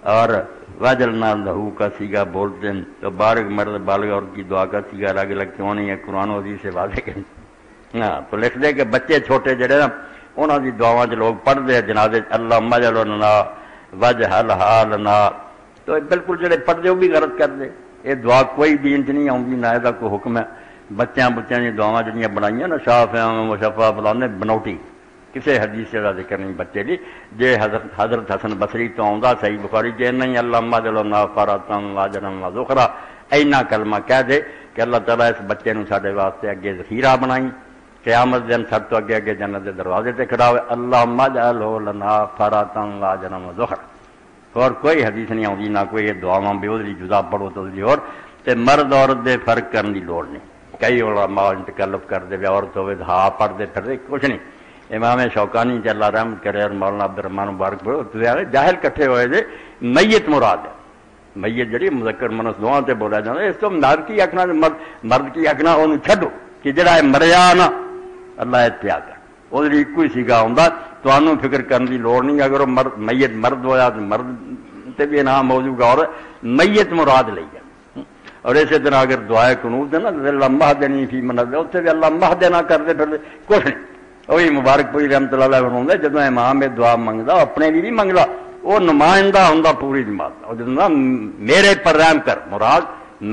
اور واجلنا لہو کا سیگا بولتے ہیں تو بالغ مرد بالغ اور کی دعا کا سیگا الگ الگ کیوں نہیں ہے قرآن و حدیث سے واضح کریں ہاں تو لکھ دے کہ بچے چھوٹے جڑے نا انہوں کی دعاواں لوگ پڑھتے ہیں جنازے اللہ مجلنا وجہ حالنا تو بالکل جڑے پڑھتے وہ بھی غلط کرتے یہ دعا کوئی دین چ نہیں آتی نہ یہ کوئی حکم ہے بچیاں کی دعاواں جڑیاں بنائیاں نا شافع مشفع فلانے بنوٹی کسی حدیث کا ذکر نہیں بچے لی جے حضرت حسن بصری تو آتا صحیح بخاری جے نہیں اللہ مجلنا فراتن واجرن وذخرا اینا کلمہ کہہ دے کہ اللہ تعالیٰ اس بچے نو ساڈے واسطے اگے ذخیرہ بنائی قیامت دن سب تو اگے اگے جنت کے دروازے تے کھڑا ہوئے اللہم اجعلہ لنا فراتن لا جنم ذخر. اور کوئی حدیث نہیں آتی نہ کوئی یہ دعاواں بھی وہ جدا پڑھو تو اور تے مرد عورت دے فرق کرنے کی لوڑ نہیں. کئی علماء تکلف کر دے عورت ہوئے ہاں پڑھ دے پھر دے کچھ نہیں. امام شوکانی چ اللہ رحمت کرے اور مولانا عبد الرحمان مبارک پڑھو تو جاہل کٹھے ہوئے دے میت مراد ہے. میت جڑی مذکر منس دعاں تے بولا جاتا ہے اس تو مرد کی آخنا مرد کی آخنا انہوں چھڈو کہ جڑا ہے مریا نا اللہ اتیا کر وہ ایک ہی سیگا آتا تو فکر کرنے کی لوڑ نہیں. اگر وہ میت مرد ہوا تو مرد تے بھی نام موضوع گا اور میت مراد لئی ہے. اور اسی طرح اگر دعائے قنوت ہے نا اللہ مہدنی فی من ہدیت اتنے بھی اللہ مہدنا کرتے پھر کچھ نہیں. وہی مبارک پوری رحمت اللہ علیہ فرماਉਂدا جب امام یہ دعا منگدا اپنے بھی نہیں منگدا وہ نمائندہ ہوندا پوری جماعت اور جب میرے پر رحم کر مراد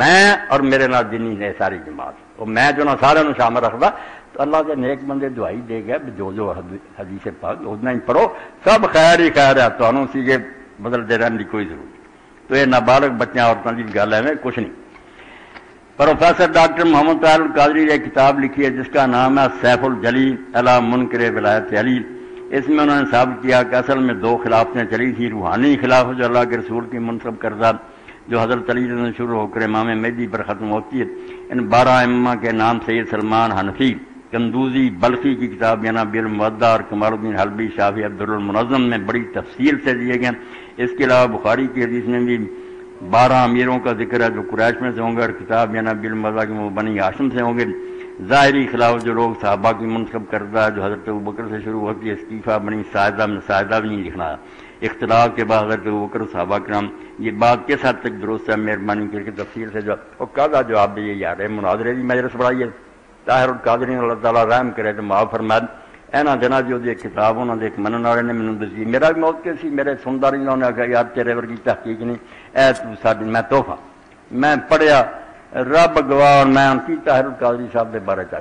میں اور میرے نال جنی نے ساری جماعت وہ میں جو نہ سارے شامل رکھدا تو اللہ کے نیک بندے دعائی دے گیا جو حدیث پاک اتنا ہی پڑھو سب خیر ہی خیر ہے. تمہوں سیگے بدلتے رہنے کی کوئی ضرورت نہیں. تو یہ نابالغ بچیاں عورتوں کی گل ہے کچھ نہیں. پروفیسر ڈاکٹر محمد طاہر القادری نے ایک کتاب لکھی ہے جس کا نام ہے سیف الجلی علی منکر ولایت علی. اس میں انہوں نے ثابت کیا کہ اصل میں دو خلافتیں چلی تھی. روحانی خلافت جو اللہ کے رسول کی منصب کردہ جو حضرت علی سے شروع ہو کر امام مہدی پر ختم ہوتی ہے. ان 12 ائمہ کے نام سید سلمان حنفی قندوزی بلخی کی کتاب جناب المودہ اور کمال الدین حلبی شافعی عبدالمنظم میں بڑی تفصیل سے دیے گئے. اس کے علاوہ بخاری کی حدیث میں بھی 12 امیروں کا ذکر ہے جو قریش میں سے ہوں گے اور کتاب جناب المودہ کے وہ بنی ہاشم سے ہوں گے. ظاہری خلاف جو لوگ صحابہ کی منتخب کردہ ہے جو حضرت ابوبکر سے شروع ہوتی ہے استیفہ بنی ساعدہ میں ساعدہ بھی نہیں لکھنا ہے. اختلاف کے بعد حضرت ابوبکر صحابہ کرام یہ بات کس حد تک درست ہے مہربانی کر کے تفصیل سے جو کا جواب بھی یہ یار ہے مناظرے کی مجلس بڑھائی ہے. طاہر القادری اللہ تعالیٰ رحم کرے تو معاف فرمائے اینا جنا جو ایک کتاب انہوں نے ایک منن والے نے مینوں دسی میرا بھی موت کے سی میرے سندا نہیں انہوں نے آخیا یار تیرے ورگی تحقیق نہیں اے تو ساڈی میں تحفہ میں پڑھیا رب گواہ اور میں ان کی طاہر القادری صاحب کے بارے چاہ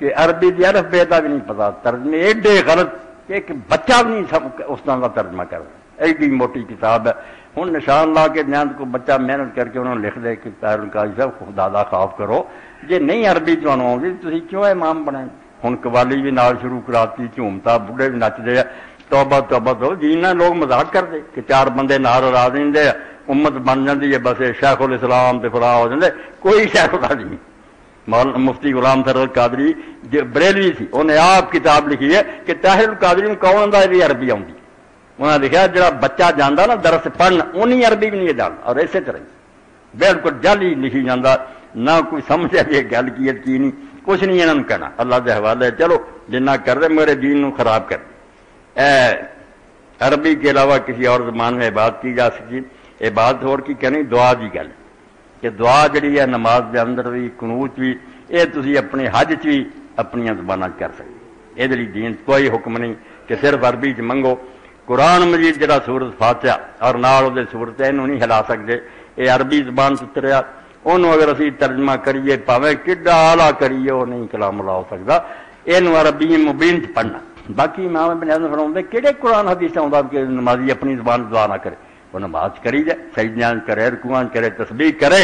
کہ عربی دی الف بے کا بھی نہیں پتا ترجمے ایڈے غلط کہ ایک بچہ بھی نہیں سب اس طرح کا ترجمہ کر ایڈی موٹی کتاب ہے. ہوں نشان لا کے نیند کو بچہ محنت کر کے انہوں نے لکھ دے کہ طاہر القادری صاحب خدا دا خوف کرو جی نہیں عربی تمہیں آؤں گی تھی کیوں امام بنے. ہوں قوالی بھی نال شروع کراتی جھومتا بڑھے بھی نچتے ہیں توبہ توبہ تو جینا لوگ مذاق کرتے کہ 4 بندے نال را دیں امت بن جاتی ہے بس شیخ الاسلام تے فلاح ہو جاتے. کوئی شیخ اللہ نہیں. مفتی غلام سر القادری بریلوی سی انہیں آپ کتاب لکھی ہے کہ طاہر القادری کون دا بھی عربی آتی. انہوں نے لکھا جڑا بچہ جانا نا درس پڑھن انہیں عربی بھی نہیں جانتا اور اسی طرح بالکل جل ہی لکھی جانا نہ کوئی سمجھا بھی گل کی نہیں کچھ نہیں انہوں نے کہنا اللہ کے حوالے چلو جنہ کر دے میرے دین نو خراب کر. عربی کے علاوہ کسی اور زبان میں عبادت کی جا سکتی عبادت اور کی کہنی دعا کی گل کہ دعا جڑی ہے نماز کے اندر بھی قنوت بھی یہ تسی اپنے حج چ بھی اپنی زبان کر سکتے. یہ دین کوئی حکم نہیں کہ صرف عربی چ منگو. قرآن مجید جڑا سورت فاتحہ اور نال وہ سورت یہ نہیں ہلا سکتے یہ عربی زبان اتریا انہوں اگر اسی ترجمہ کریے پاویں کڈا آلہ کریے وہ نہیں کلام اللہ ہو سکتا. یہ عربی مبین چ پڑھنا. باقی امام ابن حزم فرماتے کہڑے قرآن حدیث آتا کہ نمازی اپنی زبان دعا نہ کرے وہ نماز کری جائے سجدیاں کرے رکوعاں کرے تسبیح کرے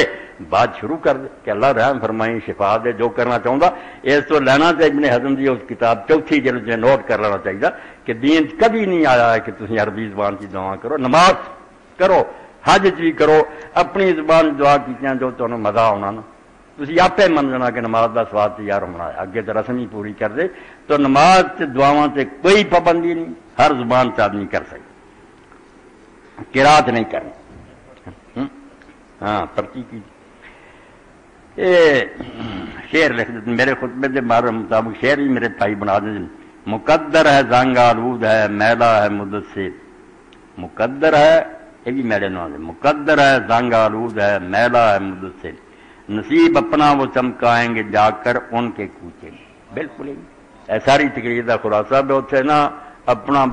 بات شروع کر دے کہ اللہ رحم فرمائی شفا دے جو کرنا چاہتا. اس تو لینا تو ابن حزم کی اس کتاب چوتھی جلد میں نوٹ کر لینا چاہیے کہ دین کبھی نہیں آیا ہے کہ تم عربی زبان کی دعا کرو نماز کرو حج بھی کرو اپنی زبان دعا کی جو تمہیں مزہ آنا نا تھی آپ من لینا کہ نماز کا سواد تیار ہونا ہے اگے تو رسم ہی پوری کر دے تو نماز سے دعاواں سے کوئی پابندی نہیں ہر زبان سے آدمی کر سکے قرات نہیں کرنی. ہاں پرچی کی شعر لکھ دیتے میرے خطبے کے مطابق شعر ہی میرے بھائی بنا دیں. مقدر ہے زنگ آلود ہے میلا ہے مدثر مقدر ہے یہ بھی میرے نام ہے مقدر ہے زنگ آلود ہے میلا ہے مدثر نصیب اپنا وہ چمکائیں گے جا کر ان کے کوچے. بالکل ساری تقریر کا خلاصہ بھی اتنے نا اپنا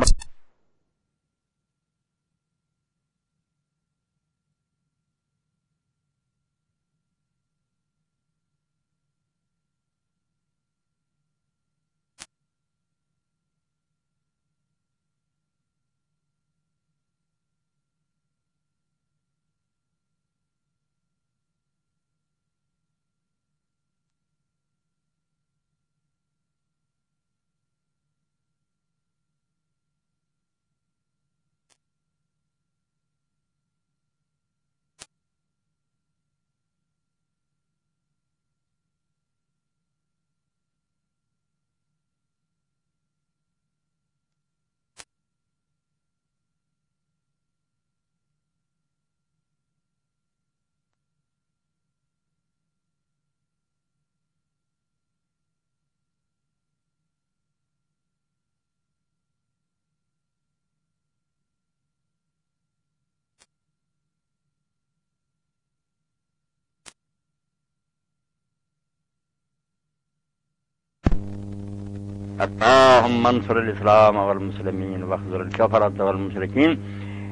اللهم انصر الاسلام والمسلمین واخذل الكفرة والمشرکین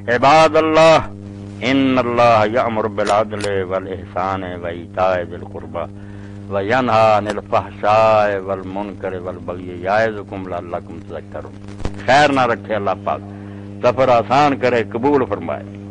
عباد اللہ ان اللہ یأمر بالعدل والاحسان وایتاء ذی القربى وینہی عن الفحشاء والمنکر والبغی یعظکم لعلکم تذکرون۔ خیر نہ رکھے اللہ پاک، سفر آسان کرے، قبول فرمائے۔